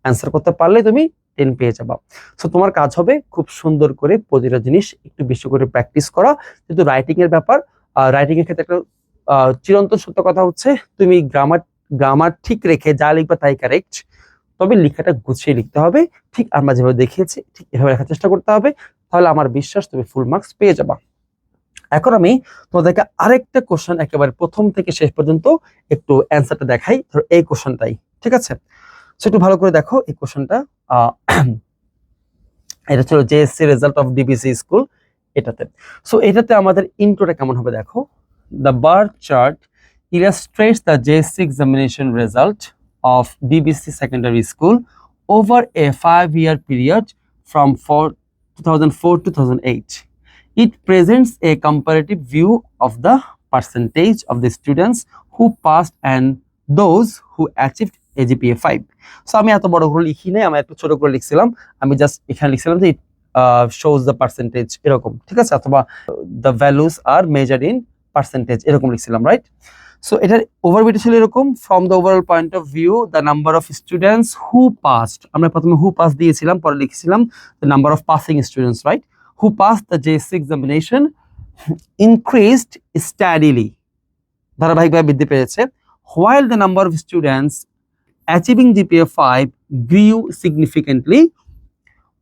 অ্যান্সার করতে পারলে তুমি 10 পেয়ে যাবা। সো তোমার কাজ হবে খুব সুন্দর করে প্রতিটা জিনিস একটু বেশি করে প্র্যাকটিস করা। কিন্তু রাইটিং এর ব্যাপার, রাইটিং এর ক্ষেত্রে একটা চিরন্তন সত্য কথা হচ্ছে, তুমি গ্রামার ঠিক রেখে যা লিখবা তাই কারেক্ট, তবে লেখাটা গুছিয়ে লিখতে হবে। ঠিক আমরা যেভাবে দেখিয়েছি ঠিক এভাবে লেখার চেষ্টা করতে হবে, তাহলে আমার বিশ্বাস তুমি ফুল মার্কস পেয়ে যাবা। এখন আমি তোমাদেরকে আরেকটা কোশ্চেন একেবারে প্রথম থেকে শেষ পর্যন্ত একটু অ্যান্সারটা দেখাই। ধরো এই কোশ্চেনটাই, ঠিক আছে? সো একটু ভালো করে দেখো এই কোশ্চেনটা। এটা ছিল JSC result of DBC school, এটাতে। সো এটাতে আমাদের ইন্ট্রোটা কেমন হবে দেখো। The bar chart illustrates the JSC examination result of DBC secondary school over a 5-year period from 2004 to 2008. It presents a comparative view of the percentage of the students who passed and those who achieved a GPA 5. So আমি এত বড় করে লিখি নাই, আমি একটু ছোট করে লিখছিলাম। আমি জাস্ট এখানে লিখছিলাম যে shows the percentage এরকম, ঠিক আছে? অথবা the values are measured in percentage এরকম লিখছিলাম, রাইট? সো এটার ওভারভিউটা ছিল এরকম, from the overall point of view the number of students who passed, আমরা প্রথমে হু পাস দিয়েছিলাম, পরে লিখেছিলাম the number of passing students, right? Who pass the JSC examination increased steadily, ধারাবাহিকভাবে বৃদ্ধি পেয়েছে। While the number of students achieving GPA 5 grew significantly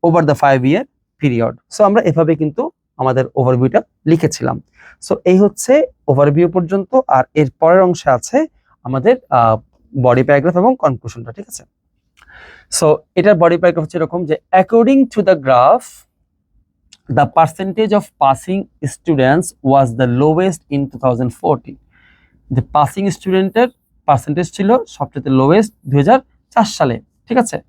over the 5-year period. So আমরা এভাবে কিন্তু আমাদের ওভারভিউটা লিখেছিলাম। সো এই হচ্ছে ওভারভিউ পর্যন্ত, আর এর পরের অংশে আছে আমাদের বডি প্যারাগ্রাফ এবং কনক্লুশনটা, ঠিক আছে? সো এটার বডি প্যারাগ্রাফ হচ্ছে এরকম যে according to the graph the percentage of passing students was the lowest in 2014। যে পাসিং স্টুডেন্টের পার্সেন্টেজ ছিল সবচেয়ে লোয়েস্ট 2004 সালে, ঠিক আছে?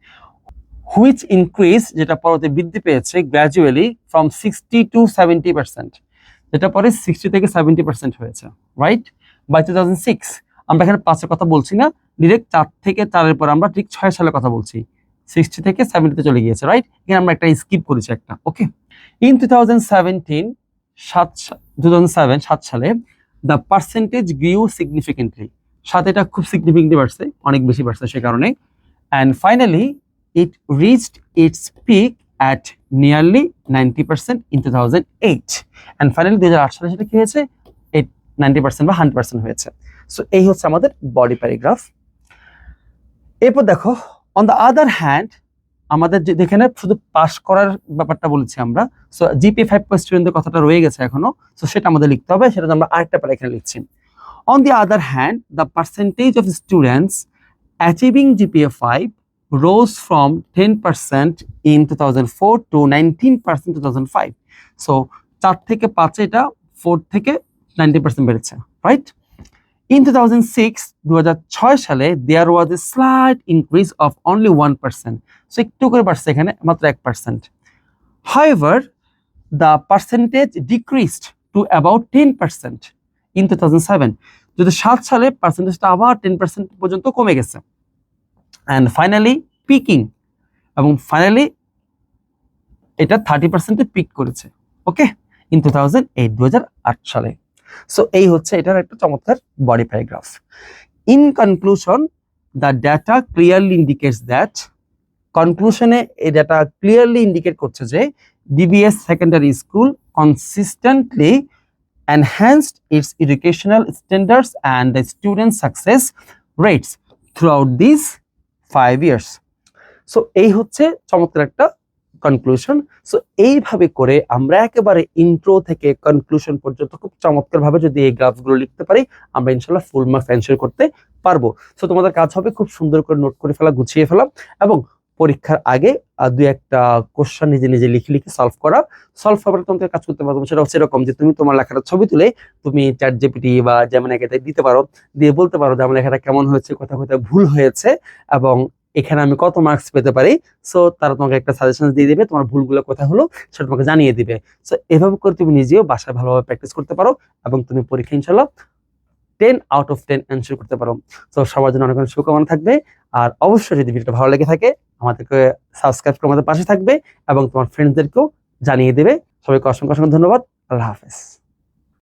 হুইচ ইনক্রিজ, যেটা পরবর্তী বৃদ্ধি পেয়েছে গ্র্যাজুয়ালি ফ্রম 60 to 70%, যেটা পরে 60 থেকে 70% হয়েছে, রাইট? বাই 2006। আমরা এখানে 5-এর কথা বলছি না, ডিরেক্ট 4 থেকে 4-এর পর আমরা ঠিক 6 সালের কথা বলছি। 60 থেকে 70-তে চলে গিয়েছে, রাইট? এখানে আমরা একটা স্কিপ করেছি একটা, ওকে? ইন 2007 সালে দ্য পার্সেন্টেজ গ্রিউ সিগনিফিকেন্টলি, সাথে এটা খুব সিগনিফিকেন্টলি বাড়ছে, অনেক বেশি বাড়ছে সে কারণে। And finally it reached its peak at nearly 90% in 2008, and finally 2008 সালে সেটা কি হয়েছে, 90% বা 100% হয়েছে। সো এই হচ্ছে আমাদের বডি প্যারাগ্রাফ। এরপর দেখো, অন দ্য আদার হ্যান্ড, আমাদের যেখানে শুধু পাস করার ব্যাপারটা বলেছি আমরা, সো জিপিএ 5 স্টুডেন্টদের কথাটা রয়ে গেছে এখনো, সো সেটা আমাদের লিখতে হবে, সেটা আমরা আরেকটা প্যারা এখানে লিখছি। On the other hand the percentage of students achieving GPA 5 rose from 10% in 2004 to 19% 2005. So 4 থেকে 5 এটা 4 থেকে 90% বেড়েছে, রাইট? In 2006 সালে there was a slight increase of only 1%. So একটু করে বাড়ছে এখানে, মাত্র 1%. However, the percentage decreased to about 10% in 2007. 2007 সালে পার্সেন্টেজটা আবার 10% পর্যন্ত কমে গেছে। And finally peaking, এবং ফাইনালি এটা 30%-এ পিক করেছে, ওকে, ইন 2008 সালে। সো এই হচ্ছে এটার একটা চমৎকার body paragraph. In conclusion, the data clearly indicates that, কনক্লুশনে এই ডাটা ক্লিয়ারলি ইন্ডিকেট করছে যে DBS secondary school consistently enhanced its educational standards and the student success rates throughout these 5 years. So এই হচ্ছে চমৎকার একটা কনক্লুশন। সো এইভাবে করে আমরা একেবারে ইন্ট্রো থেকে কনক্লুশন পর্যন্ত খুব চমৎকার ভাবে যদি এই গ্রাফগুলো লিখতে পারি, আমরা ইনশাল্লাহ ফুল মার্কস এনশিওর করতে পারবো। সো তোমাদের কাজ হবে খুব সুন্দর করে নোট করে ফেলা, গুছিয়ে ফেলা, এবং পরীক্ষার আগে 2-1টা কোশ্চেন নিজে নিজে লিখে লিখে সলভ করা। সলভ করার তোমাদের কাজ করতে পারবো, সেটা হচ্ছে এরকম যে তুমি তোমার লেখাটা ছবি তুলে তুমি চ্যাট জিপিটি বা জেমিনাইকে দিতে পারো, দিয়ে বলতে পারো যে আমার লেখাটা কেমন হয়েছে, কোথাও কোথাও ভুল হয়েছে, এবং এখানে আমি কত মার্কস পেতে পারি। সো তারা তোমাকে একটা সাজেশন দিয়ে দিবে, তোমার ভুলগুলো কোথায় হলো সেটা তোমাকে জানিয়ে দিবে। সো এভাবে করে তুমি নিজেও বাসায় ভালোভাবে প্র্যাকটিস করতে পারো, এবং তুমি পরীক্ষা ইনশাল্লাহ 10 out of 10 অ্যান্সার করতে পারো। তো সবার জন্য অনেক অনেক শুভকামনা থাকবে। আর অবশ্যই যদি ভিডিওটা ভালো লেগে থাকে আমাদেরকে সাবস্ক্রাইব করে আমাদের পাশে থাকবে এবং তোমার ফ্রেন্ডসদেরকেও জানিয়ে দেবে। সবাইকে অসংখ্য অসংখ্য ধন্যবাদ। আল্লাহ হাফেজ।